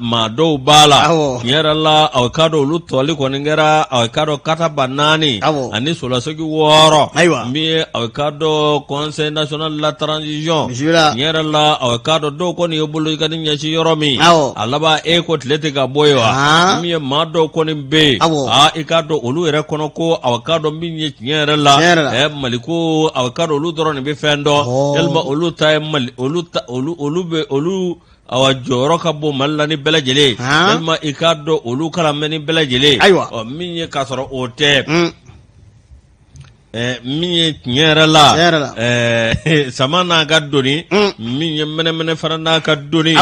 maa dɔw b'a la tiɲɛ yɛrɛ la aw ka dɔn olu tɔli kɔni kɛra aw ka dɔn kataba 4 ani solasegi 6 min ye aw ka dɔn Conseil national de la transition tiɲɛ yɛrɛ la aw ka dɔn dɔw kɔni ye bolo ka ni ɲɛsin yɔrɔ min a laban ko tile tɛ ka bɔ ye wa min ye maa dɔw kɔni bɛ yen i ka dɔn olu yɛrɛ kɔnɔ ko aw ka dɔn min ye tiɲɛ yɛrɛ la Mali ko aw ka dɔn olu dɔrɔn de bɛ fɛn dɔn yalima olu ta ye Mali olu bɛ olu awa jɔyɔrɔ ka bon Mali la ni bɛɛ lajɛlen yalima i ka dɔn olu kalan bɛ ni bɛɛ lajɛlen min ye k'a sɔrɔ o tɛ min ye tiɲɛ yɛrɛ la sama n'a ka doni min ye mɛnɛmɛnɛ fana n'a ka doni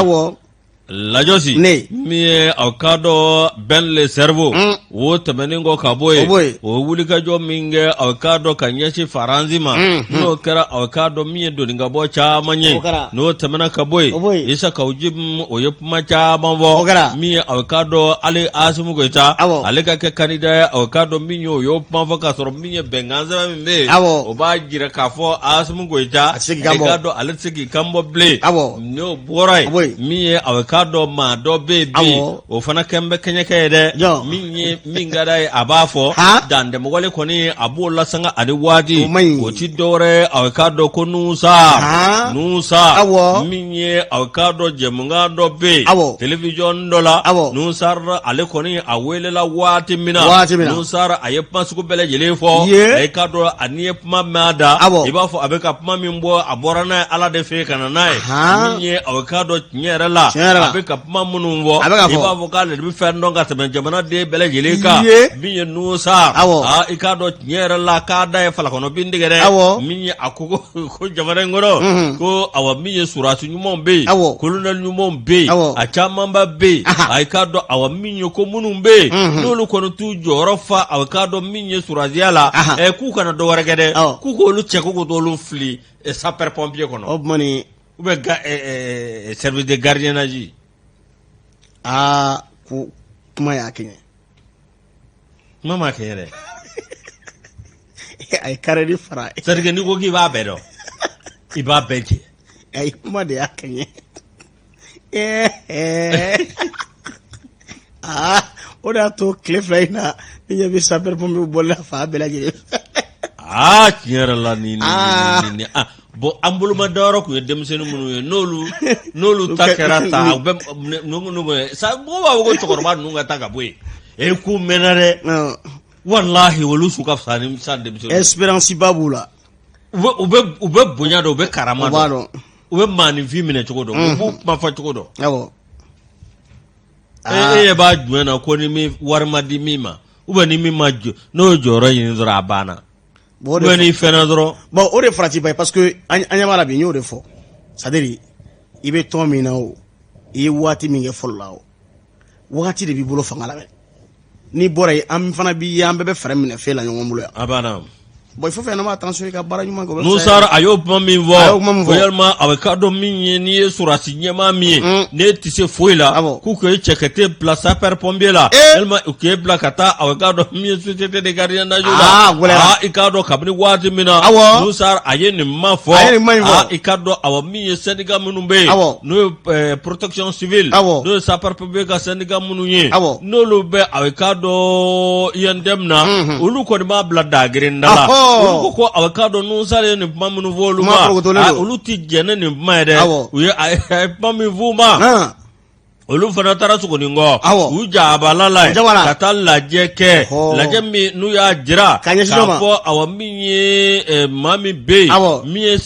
lajɔsi min ye aw ka dɔn Ben le Cerveau o tɛmɛnen kɔ ka bɔ yen o wulikajɔ min kɛ aw ka dɔn ka ɲɛsin Faransi ma n'o kɛra aw ka dɔn min ye doninkabɔ caman ye n'o tɛmɛna ka bɔ yen Isa Kawuji o ye kuma caman fɔ min ye aw ka dɔn ale Asimu Goyita ale ka kɛ candidat ye aw ka dɔn min ye o y'o kuma fɔ ka sɔrɔ min ye bɛnkan sɛbɛn min bɛ yen o b'a jira k'a fɔ Asimu Goyita i ka dɔn ale tɛ se k'i kan bɔ bilen n'o bɔra yen min ye aw ka dɔn maa dɔ bɛ yen o fana kɛn bɛ kɛɲɛkɛ ye dɛ min ka d'a ye a b'a fɔ dandɛmɔgɔle kɔni a b'o lasanga ani waati o ti dɔwɛrɛ aw ka dɔn ko Nusa min ye aw ka dɔn jɛmukan dɔ bɛ yen télévision dɔ la Nusa ale kɔni a welela waati min na Nusa a ye kuma sugu bɛɛ lajɛlen fɔ i ka dɔn a n'i ye kuma mɛn a da i b'a fɔ a bɛ ka kuma min bɔ a bɔra n'a ye Ala de fɛ ka na n'a ye min ye aw ka dɔn tiɲɛ yɛrɛ la a bɛ ka kuma minnu fɔ i b'a fɔ k'ale de bɛ fɛn dɔn ka tɛmɛ jamanaden bɛɛ lajɛlen kan min ye Nuhu Sar i k'a dɔn tiɲɛ yɛrɛ la k'a da ye falakɔnɔ bin tigɛ dɛ min ye a ko jamana in kɔnɔ ko min ye surasi ɲumanw bɛ yen colonel ɲumanw bɛ yen a camanba bɛ yen a k'a dɔn min ye ko minnu bɛ yen n'olu kɔni t'u jɔyɔrɔ fa a k'a dɔn min ye surasiya la k'u kana dɔ wɛrɛ kɛ dɛ k'u k'olu cɛ k'u t'olu fili sapeur pompier kɔnɔ o tuma ni ou bien service de gardiennage ko kuma y'a kɛ kuma ma kɛ yɛrɛ a ye kare de fara c'est-à-dire que n'i ko k'i b'a bɛɛ dɔn i b'a bɛɛ kɛ a ye kuma de y'a kɛ o de y'a to tile fila in na ni ɲɛ bɛ sapeur pompier bɔli la fa bɛɛ lajɛlen tiɲɛ yɛrɛ la ni bon an boloma dayɔrɔ kun ye denmisɛnnin minnu ye n'olu ta kɛra ta u bɛ sa mɔgɔ b'a fɔ ko cɛkɔrɔba ninnu ka taa ka bɔ yen k'u mɛnna dɛ walahi olu su ka fisa ni san denmisɛnnin espérance ba b'u la u bɛ bonya dɔn u bɛ karama dɔn u bɛ maaninfin minɛ cogo dɔn u b'u kuma fɔ cogo dɔn e yɛ b'a jumɛn na ko ni min wari ma di min ma ou bien ni min ma jɔ n'o ye jɔyɔrɔ ɲini dɔrɔn a banna ou bien ni fɛnna dɔrɔn bon o de farati ba ye parce que an ɲɛ b'a la bi n y'o de fɔ c'est à dire i bɛ tɔn min na o i ye waati min kɛ fɔlɔ la o wagati de b'i bolo fanga la dɛ n'i bɔra yen an fana b'i ye an bɛɛ bɛ fɛɛrɛ minɛ fɛn la ɲɔgɔn bolo yan a banna bon il faut faire attention i ka baara ɲuman kɛ Nuhu Sar a y'o kuma min fɔ ko yalima a bɛ k'a dɔn min ye n'i ye surasi ɲɛmaa min ye n'e tɛ se foyi la k'u k'e cɛ ka t'e bila sapeur pompier la yalima u k'e bila ka taa a bɛ k'a dɔn min ye société de gardiennage la i k'a dɔn kabini waati min na Nuhu Sar a ye nin ma fɔ i k'a dɔn min ye syndicat minnu bɛ yen n'o ye protection civile n'o ye sapeur pompier ka syndicat minnu ye n'olu bɛ a bɛ k'a dɔn INDM na olu kɔni b'a bila dagirinda la olu ko a bɛ k'a dɔn Nuhu Sar ye nin kuma minnu fɔ olu ma olu ti jɛn ni nin kuma ye dɛ u ye a ye kuma min f'u ma olu fana taara Sogonin kɔ u jabala la ka taa lajɛ kɛ lajɛ min n'u y'a jira k'a fɔ min ye maa min bɛ yen min ye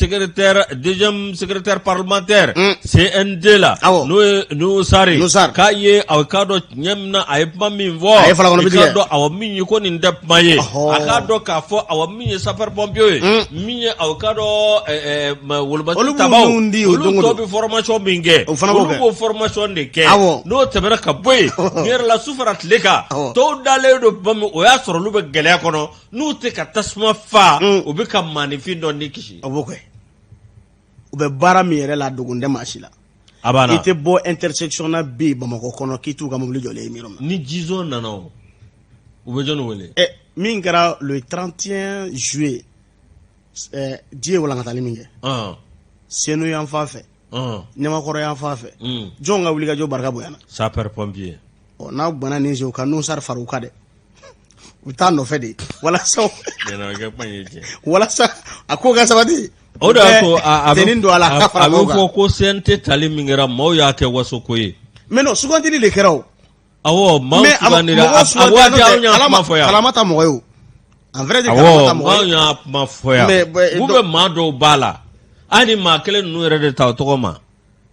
deuxième secrétaire parlementaire CND la n'o ye Nuhu Sar k'a ye a k'a dɔn tiɲɛ min na a ye kuma min fɔ i k'a dɔn min ye ko nin tɛ kuma ye a k'a dɔn k'a fɔ min ye sapeur pompier ye min ye a k'a dɔn wolobati tabaw olu tɔ bɛ formation min kɛ olu b'o formation de kɛ n'o tɛmɛna ka bɔ yen ni yɛrɛ la su fara tile kan tɔw dalen don tuma min o y'a sɔrɔ olu bɛ gɛlɛya kɔnɔ n'u tɛ ka tasuma fa u bɛ ka maaninfin dɔ ni kisi o b'o kɛ u bɛ baara min yɛrɛ la dogo tɛ maa si la i tɛ bɔ intersection na bi Bamakɔ kɔnɔ k'i t'u ka mobili jɔlen ye mi yɔrɔ min ni jizo nana u bɛ jɔnni wele min kɛra le 31 juillet ji ye walankatali min kɛ Senu yan fan fɛ Ɲamakɔrɔ yan fan fɛ jɔn ka wuli ka jɔ barika bonyana sapeur pompier n'a gbanna nin se u ka Nuhu Sar fara u kan dɛ u t'a nɔfɛ de walasa a ko ka sabati o de y'a to a bɛ fɔ ko CNT tali min kɛra maaw y'a kɛ waso ko ye mais non sugantili de kɛra o awɔ maaw sugandira a waati anw y'a kuma fɔ yan kalama ta mɔgɔ ye o en vrai anw y'a kuma fɔ yan u bɛ maa dɔw b'a la hali maa kelen ninnu yɛrɛ de ta o tɔgɔ ma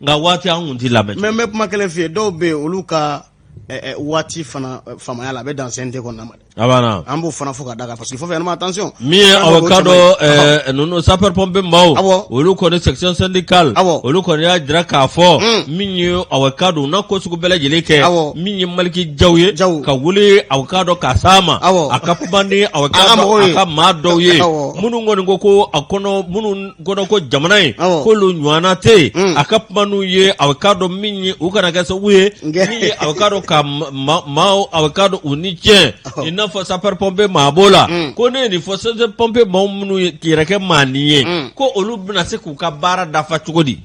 nka waati an kun t'i lamɛn mais n bɛ kuma kelen f'i ye dɔw bɛ yen olu ka waati fana faamaya la a bɛ dan CNT kɔnɔna ma dɛ an b'o fana fɔ ka da kan parce que il faut faire attention min ye aw ka dɔn ninnu sapeur pompier maaw olu kɔni section syndicale olu kɔni y'a jira k'a fɔ min ye aw ka dɔn n'a ko sugu bɛɛ lajɛlen kɛ min ye Maliki Jaw ye ka wuli aw ka dɔn k'a s'a ma a ka kuma ni aw ka dɔn a ka maa dɔw ye minnu kɔni ko a kɔnɔ minnu kɔnɔ ko jamana in k'olu ɲɔgɔnna tɛ yen a ka kuma n'u ye aw ka dɔn min ye u kana kɛ sababu ye min ye aw ka dɔn ka maaw aw ka dɔn u ni cɛ i n'a fɔ sapeur pompier maa b'o la ko ne ye nin fɔ sapeur pompier maaw minnu yɛrɛ kɛ maa nin ye ko olu bɛna se k'u ka baara dafa cogo di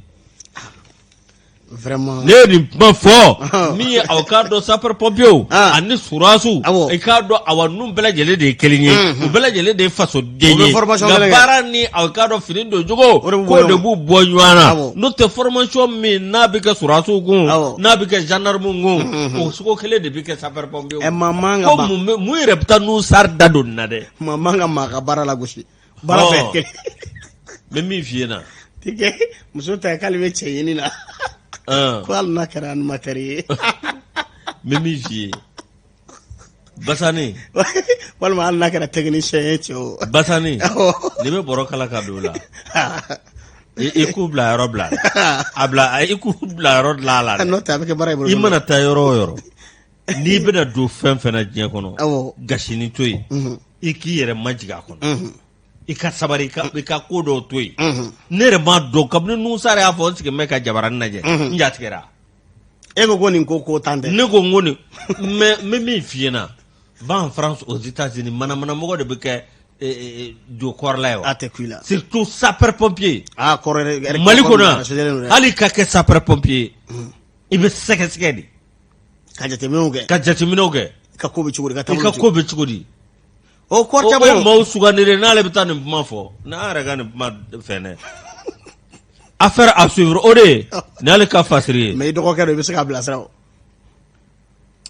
vraiment ne ye nin kuma fɔ min ye aw k'a dɔn sapeur pompier ani surasiw i k'a dɔn awa ninnu bɛɛ lajɛlen de ye kelen ye u bɛɛ lajɛlen de ye fasoden ye nka baara ni aw k'a dɔn fini don cogo k'o de b'u bɔ ɲɔgɔn na n'o tɛ formation min n'a bɛ kɛ surasiw kun n'a bɛ kɛ gendarme kun o sogo kelen de bɛ kɛ sapeur pompier ko mun yɛrɛ bɛ taa Nuhu Sar da don nin na dɛ maa man ka maa ka baara la gosi baara bɛɛ kelen n bɛ min f'i ɲɛna muso ta k'ale bɛ cɛ ɲini na ko hali n'a kɛra animateur ye min min f'i ye Basani walima hali n'a kɛra technicien ye cɛ o Basani n'i bɛ bɔrɔ kala ka don o la i k'u bila yɔrɔ bila i k'u bila yɔrɔ dilan a la n'o tɛ a bɛ kɛ baara ye bolo i mana taa yɔrɔ o yɔrɔ n'i bɛna don fɛn fɛn na diɲɛ kɔnɔ gasini to yen i k'i yɛrɛ majigin a kɔnɔ i ka sabari i ka ko dɔw to yen ne yɛrɛ m'a dɔn kabini Nusara y'a fɔ n sigi mɛ ka jabaranin lajɛ n jatigɛra e ko nin ko tan tɛ ne ko n ko nin mais min f'i ɲɛna va en France aux États-Unis mɔgɔ de bɛ kɛ jo kɔrɔla ye wa a tɛ ku i la surtout sapeur pompier Mali kɔnɔ hali ka kɛ sapeur pompier i bɛ sɛgɛsɛgɛ de ka jateminɛw kɛ i ka ko bɛ cogo di o kɔrɔ tɛ o maaw sugandire n'ale bɛ taa nin kuma fɔ n'a yɛrɛ ka nin kuma fɛn dɛ affaire à suivre o de n'ale ka fasiri ye mais i dɔgɔkɛ dɔ i bɛ se k'a bilasira o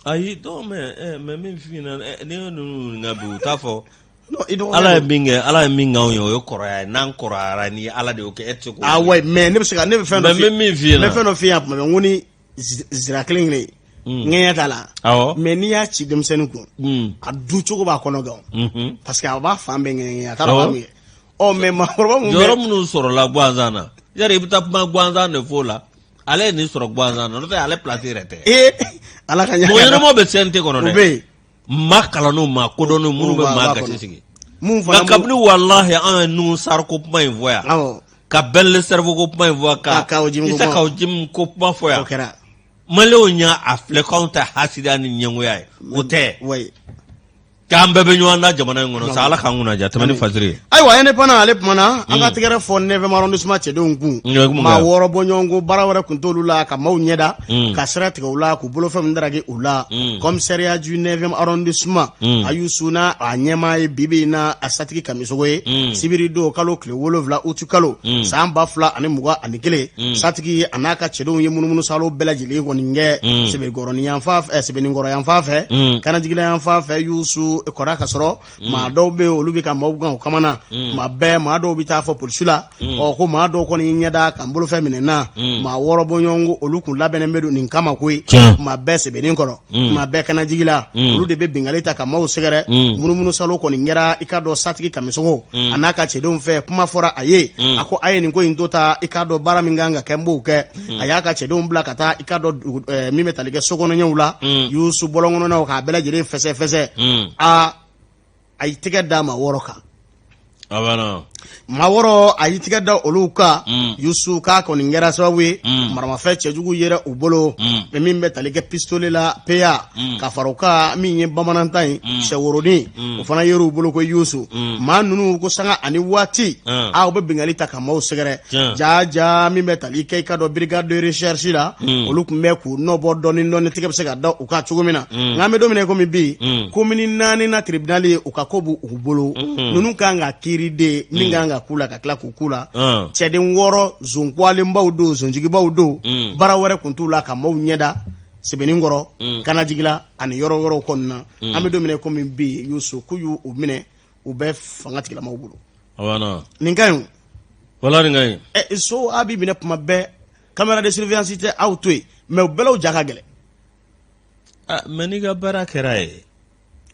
ayi donc mais min f'i ɲɛna ni ninnu ɲininka bi u t'a fɔ Ala ye min k'anw ye o ye kɔrɔya ye n'an kɔrɔyara ni Ala de y'o kɛ e tɛ se k'o ouais mais ne bɛ fɛn dɔ f'i ɲɛna n bɛ fɛn dɔ f'i ɲɛna tuma bɛɛ n ko ni zira kelen kelen ŋɛɲɛ t'a la mais n'i y'a ci denmisɛnnin kun a dun cogo b'a kɔnɔ gan parce que a b'a fan bɛɛ ŋɛɲɛ a t'a dɔn min ye mais maakɔrɔba mun yɔrɔ minnu sɔrɔla Guanzan na yari i bɛ taa kuma Guanzan de fɔ la ale ye nin sɔrɔ Guanzan na n'o tɛ ale place yɛrɛ tɛ Ala ka ɲɛ mɔgɔ ɲɛnamaw bɛ CNT kɔnɔ dɛ maa kalannenw maa kodɔnnenw minnu bɛ maa gasi sigi nka kabini walahi an ye Nusara ko kuma in fɔ yan ka Bɛnle Sɛrifu ko kuma in fɔ yan ka Isa Kawo ko kuma fɔ yan Maliyɛnw y'a filɛ k'anw ta hasidiya ni ɲɛngoya ye o tɛ k'an bɛɛ bɛ ɲɔgɔn na jamana in kɔnɔ sa Ala k'an kunnadiya tɛmɛ ni fasiri ye ayiwa indépendant ale kumana an ka tɛgɛrɛ fɔ 9e arrondissement cɛdenw kun maa 6 bɔ ɲɔgɔn ko baara wɛrɛ kun t'olu la ka maaw ɲɛda ka sira tigɛ u la k'u bolofɛn min darage u la commissariat du 9e arrondissement a y'u suna a ɲɛmaa ye bibi in na a satigi kamisogo ye sibiri don kalo tile 7 uti kalo san 2021 satigi a n'a ka cɛdenw ye munumunu salo bɛɛ lajɛlen kɔni kɛ Sebenikɔrɔ yan fan fɛ Kanajigila yan fan fɛ Yusu kɔrɔ ka sɔrɔ maa dɔw bɛ olu bɛ ka maaw gan o kamana maa dɔw bɛ taa fɔ polisi la ko maa dɔw kɔni ɲɛda ka n bolofɛn minɛ na maa 6 bɔ ɲɔgɔn ko olu kun labɛnnen bɛ don nin kama koyi maa bɛɛ Sebenikɔrɔ maa bɛɛ Kanajigila olu de bɛ bingali ta ka maaw sɛgɛrɛ munumunu salo kɔni kɛra i ka dɔn satigi kamisogo a n'a ka cɛdenw fɛ kuma fɔra a ye a ko a ye nin ko in to ta i ka dɔn baara min kan ka kɛ n b'o kɛ a y'a ka cɛdenw bila ka taa i ka dɔn min bɛ tali kɛ sokɔnɔɲɛw la Yusu bɔlɔnkɔnɔnaw k'a bɛɛ lajɛlen fɛsɛ a y'i tɛgɛ da maa 6 kan maa 6 a y'i tɛgɛ da olu kan Yusu k'a kɔni kɛra sababu ye maramafɛn cɛjugu yɛrɛ u bolo min bɛ tali kɛ pistolet la PA ka fara u kan min ye bamanantan ye sɛworonin o fana yer'u bolo ko Yusu maa ninnu ko sanga ani waati u bɛ bingali ta ka maaw sɛgɛrɛ jaja min bɛ tali kɛ i ka dɔn brigade de recherche la olu tun bɛ k'u nɔbɔ dɔɔni tigɛ bɛ se ka da u kan cogo min na nka an bɛ don min na komi bi commune 4 na tribunal ye u ka ko b'u bolo ninnu kan ka kiiri de min kan ka k'u la ka tila k'u k'u la cɛden 6 zonkwalebaw don zonjigibaw don baara wɛrɛ kun t'u la ka maaw ɲɛda Sebenikɔrɔ Kanajigila ani yɔrɔ wɛrɛw kɔnɔna an bɛ don min na komi bi Yusu k'u y'u minɛ u bɛ fanga tigilamaw bolo nin ka ɲi wala nin ka ɲi so a b'i minɛ kuma bɛɛ caméra de surveillance tɛ aw to yen mais u bɛɛ la ja ka gɛlɛn mais n'i ka baara kɛra ye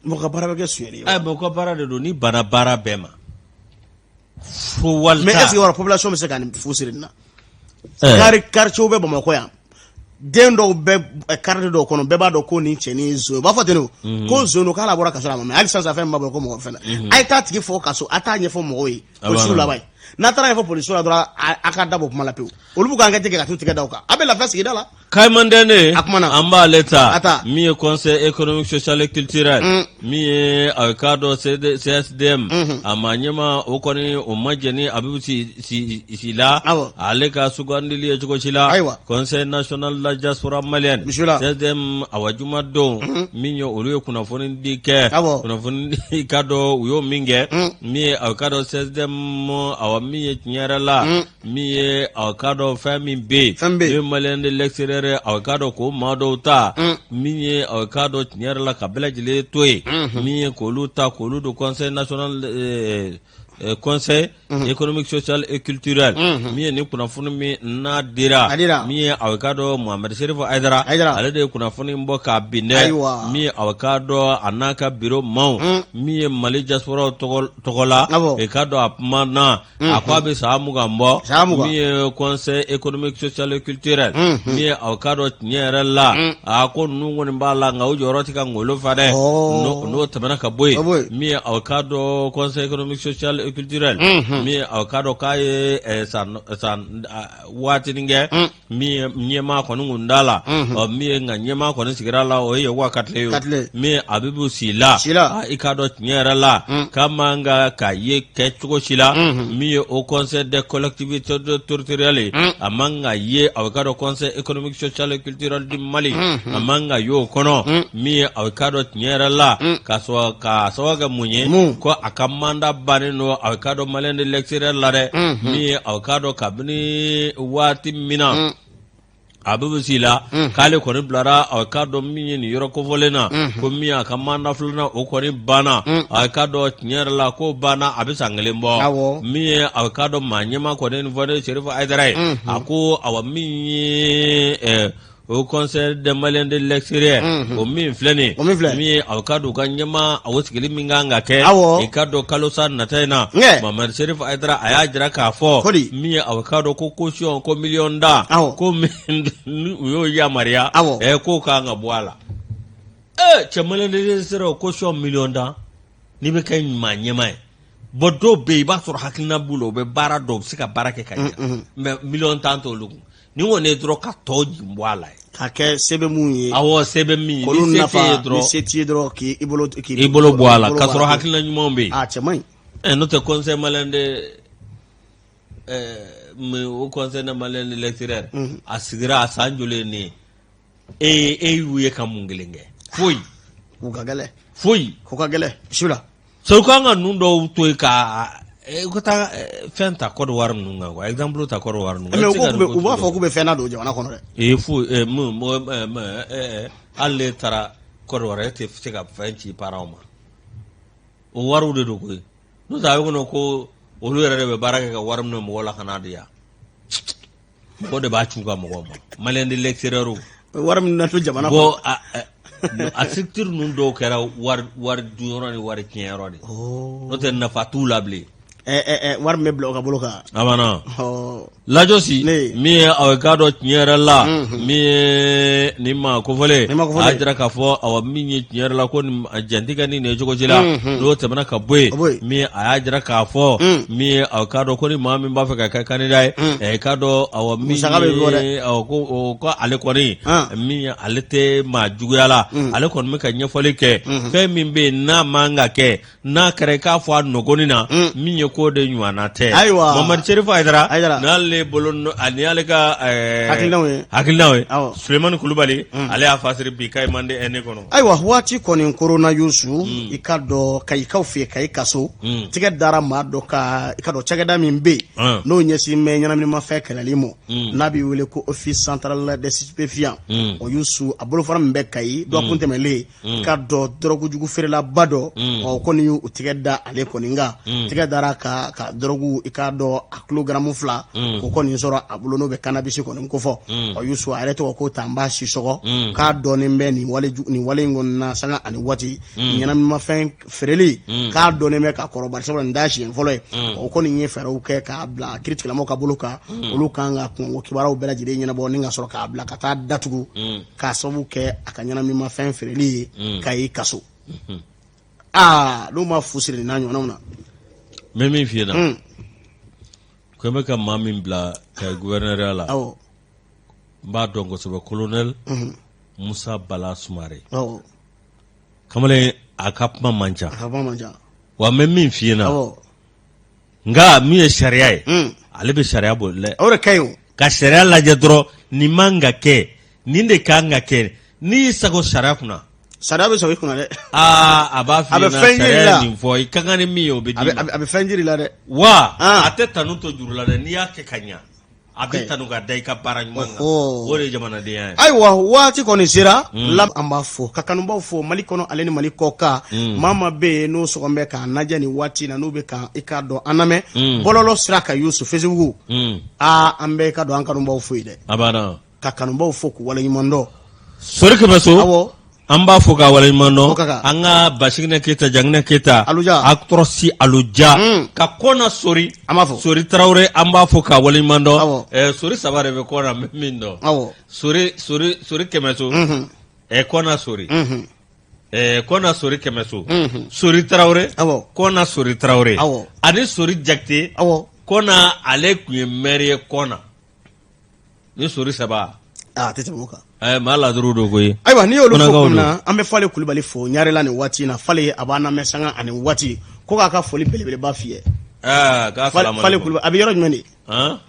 mɔgɔ ka baara bɛ kɛ suyɛli ye mais u ka baara de don ni bana baara bɛɛ ma fo walita mais est-ce que wala population bɛ se ka nin fu siri nin na quartier bɛ Bamakɔ yan den dɔw bɛ quartier dɔw kɔnɔ bɛɛ b'a dɔn ko nin cɛnin ye zo ye u b'a fɔ ten de ko zo don k'ala bɔra kaso la mais hali sisan fɛn min b'a bolo ko mɔgɔ fɛn na a ye taa tigi fɔ kaso a t'a ɲɛfɔ mɔgɔw ye polisiw laban ye n'a taara ɲɛfɔ polisiw la dɔrɔn a ka dabɔ kuma la pewu olu b'u k'an kɛ tigɛ ka t'u tigɛ da u kan a bɛ lafiya sigida la Kaimandene an b'ale ta min ye conseil économique social et culturel min ye a ka dɔn CSDM a ma ɲɛma o kɔni o ma jɛni a bɛ si la ale ka sugandili ye cogo si la conseil national de la diaspora malienne CSDM a wajuma don min ye olu ye kunnafoni di kɛ kunnafoni di ka dɔn u y'o min kɛ min ye a ka dɔn CSDM a min ye tiɲɛ yɛrɛ la min ye a ka dɔn fɛn min bɛ yen maliyɛn de l'extérieur aw ka dɔn ko maa dɔw ta min ye aw ka dɔn tiɲɛ yɛrɛ la ka bɛɛ lajɛlen to yen min ye k'olu ta k'olu do conseil national conseil économique social et culturel mi ye ni kunnafoni min n'a dira min ye awakado Muhammad Sherif Aidara ale de kunnafoni bɔ k'a bin dɛ min ye awakado a n'a ka bureau maw min ye Mali diaspora tɔgɔ la e ka dɔn a kuma na a ko a bɛ san 20 bɔ min ye conseil économique social et culturel min ye awakado tiɲɛ yɛrɛ la a ko ninnu kɔni b'a la nka o jɔyɔrɔ tɛ ka ngolo fa dɛ n'o tɛmɛna ka bɔ yen min ye awakado conseil économique social et culturel min ye awakado k'a ye san waatinin kɛ min ye ɲɛmaa kɔni kun da la min ye nka ɲɛmaa kɔni sigira la o ye Yewa Katile ye min ye Abibu Sila i k'a dɔn tiɲɛ yɛrɛ la k'a man ka ye kɛ cogo si la min ye au conseil des collectivités territoriales a man ka ye awakado conseil économique social et culturel du Mali a man ka ye o kɔnɔ min ye awakado tiɲɛ yɛrɛ la ka sababu kɛ mun ye ko a ka mandat bannen don awakado malien de l'extérieur la dɛ min ye awakado kabini waati min na Abibu Sila k'ale kɔni bilara awakado min ye nin yɔrɔ kofɔlen na ko min a ka mandat filanan o kɔni banna awakado tiɲɛ yɛrɛ la ko banna a bɛ san 1 bɔ min ye awakado maa ɲɛmaa kɔni nin fɔ ne Sherif Aidara ye a ko awa min ye au conseil des Maliens de l'extérieur o min filɛ nin min ye awakado ka ɲɛmaa o sigili min kan ka kɛ i ka dɔn kalo sa nata in na Muhammad Sherif Aidara a y'a jira k'a fɔ min ye awakado ko caution ko million da ko min u y'o yamaruya k'o kan ka bɔ a la cɛ Malien de l'extérieur caution million da n'i bɛ kɛ maa ɲɛmaa ye bɔn dɔw bɛ yen i b'a sɔrɔ hakilina b'u la u bɛ baara dɔn u bɛ se ka baara kɛ ka ɲɛ mais million tan t'olu kun ni kɔni ye dɔrɔn ka tɔ bɔ a la ka kɛ sɛbɛn mun ye sɛbɛn min ni se tɛ ye dɔrɔn ni se t'i ye dɔrɔn k'i bolo bɔ a la k'a sɔrɔ hakilina ɲumanw bɛ yen cɛ man ɲi n'o tɛ conseil malien de o conseil malien de l'extérieur a sigira a san joli ni e y'u ye ka mun kelen kɛ foyi u ka gɛlɛn foyi u ka gɛlɛn bisimilah so kan ka ninnu dɔw to yen ka ko taa fɛn ta Côte d'Ivoire ninnu kan quoi exemple ta Côte d'Ivoire ninnu mais u b'a fɔ k'u bɛ fɛn na don jamana kɔnɔ dɛ foyi hali taara Côte d'Ivoire e tɛ se ka fɛn ci parents ma o wariw de don koyi n'o tɛ a bɛ kɔnɔ ko olu yɛrɛ de bɛ baara kɛ ka wari minɛ mɔgɔw la ka n'a di yan mɔgɔ de b'a c'u ka mɔgɔw ma Malien de l'extérieur wari min na to jamana kɔnɔ a secteur ninnu dɔw kɛra wari duyɔrɔ ni wari tiɲɛyɔrɔ de n'o tɛ nafa t'u la bilen wari min bɛ bila o ka bolo kan amana lajosi min ye awakado tiɲɛ yɛrɛ la min ye nin ma kofɔlen a jira k'a fɔ awa min ye tiɲɛ yɛrɛ la ko janti ka nin cogo si la n'o tɛmɛna ka bɔ yen min a y'a jira k'a fɔ min ye awakado ko ni maa min b'a fɛ ka kɛ candidat ye k'a dɔn awa min ye ko ale kɔni min ye ale tɛ maa juguya la ale kɔni bɛ ka ɲɛfɔli kɛ fɛn min bɛ yen n'a man ka kɛ n'a kɛra i k'a fɔ a nɔgɔnin na min ye ko de ɲɔgɔnna tɛ Muhammad Sherif Aidara n'ale bolo ani ale ka hakilinaw ye Sulemani Kulubali ale y'a fasiri bi k'a mande ne kɔnɔ ayiwa waati kɔni korona Yusu i ka dɔn Kayikaw fɛ Kayi kaso tigɛ dara maa dɔ ka i ka dɔn cakɛda min bɛ yen n'o ɲɛsin bɛ ɲɛnaminimafɛn kɛlɛli ma n'a bɛ wele ko office central des stupéfiants o Yusu a bolofara min bɛ Kayi dɔ kun tɛmɛlen i ka dɔn dɔrɔgujugu feerelaba dɔ o kɔni y'u tigɛ da ale kɔni kan tigɛ dara ka dɔrɔgu i ka dɔn a kilogramme 2 o kɔni sɔrɔ a bolo n'o bɛ cannabis kɔni kofɔ o Yusu a yɛrɛ tɔgɔ ko Tanba Sisɔgɔ k'a dɔnnen bɛ nin wale in kɔni na sanga ani waati ɲɛnaminimafɛn feereli k'a dɔnnen bɛ ka kɔrɔ bari sabula nin t'a siɲɛ fɔlɔ ye o kɔni ye fɛɛrɛw kɛ k'a bila kiiritigɛlamɔgɔw ka bolo kan olu kan ka kungo kibaruyaw bɛɛ lajɛlen ɲɛnabɔ ni ka sɔrɔ k'a bila ka taa datugu k'a sababu kɛ a ka ɲɛnaminimafɛn feereli ye Kayi kaso n'u ma fu siri nin n'a ɲɔgɔnnaw na n bɛ min f'i ɲɛna ko n bɛ ka maa min bila Kayi gouverneur la n b'a dɔn kosɛbɛ colonel Musa Bala Sumare kamalen a ka kuma man ca wa n bɛ min f'i ɲɛna nka min ye sariya ye ale bɛ sariya boli dɛ o de ka ɲi ka sariya lajɛ dɔrɔn nin man ka kɛ nin de kan ka kɛ n'i y'i sago sariya kunna sariya bɛ sɔrɔ i kunna dɛ a b'a f'i ɲɛna sariya nin fɔ i ka kan ni min ye o bɛ d'i ma a bɛ fɛn jiri la dɛ wa a tɛ tanu to juru la dɛ n'i y'a kɛ ka ɲa a bɛ tanu ka da I ka baara ɲuman kan o de ye jamanadenya ye. Ayiwa waati kɔni sera an b'a fɔ ka kanubaw fɔ Mali kɔnɔ ale ni Mali kɔ kan maa maa bɛ yen n'o sɔgɔn bɛ k'a lajɛ nin waati na n'u bɛ ka I k'a dɔn an lamɛn bɔlɔlɔ sira kan Youssou Facebook an bɛ ka dɔn an kanubaw fo ye dɛ ka kanubaw fo k'u waleɲuman dɔn. Sori Kɛmɛso awɔ an b'a fɔ k'a waleɲuman dɔn an ka Basigina Keyita Janginɛ Keyita Actrice Aluja ka Kɔna Sori an b'a fɔ Sori Tarawele an b'a fɔ k'a waleɲuman dɔn Sori saba de bɛ Kɔna n bɛ min dɔn Sori Kɛmɛso Kɔna Sori Kɔna Sori Kɛmɛso Sori Tarawele Kɔna Sori Tarawele ani Sori Jakite Kɔna ale tun ye maire ye Kɔna ni Sori saba a tɛ tɛmɛ o kan. maa laduru don koyi. Ayiwa n'i y'olu fɔ kun na an bɛ Fale Kulibali fo Ɲarela nin waati in na Fale a b'an lamɛn sanga ani waati ko k'a ka foli belebeleba f'i ye. K'a salamu Fale Kulibali a bɛ yɔrɔ jumɛn de?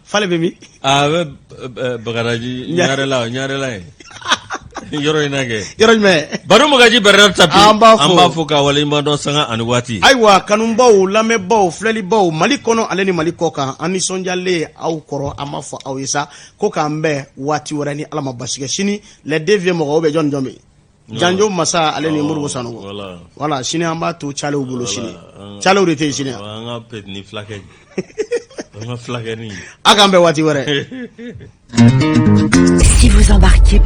Fale bɛ min? A bɛ Bagadaji Ɲarela ye. Yɔrɔ in na kɛ. Yɔrɔ jumɛn? Baro Magaji Bɛrɛda Tapi an b'a fɔ k'a waleɲuman dɔn sanga ani waati. Ayiwa kanubaw lamɛnbaw filɛlibaw Mali kɔnɔ ale ni Mali kɔ kan an nisɔndiyalen aw kɔrɔ an b'a fɔ aw ye sa ko k'an bɛn waati wɛrɛ ni Ala ma basi kɛ sini le 2 mɔgɔw bɛ jɔn bɛ Janjo Masa ale ni Modibo Sanogo voilà sini an b'a to Calew bolo sini Calew de tɛ yen sini an ka petini filakɛ an ka filakɛni a k'an bɛn waati wɛrɛ. Si vous embarquez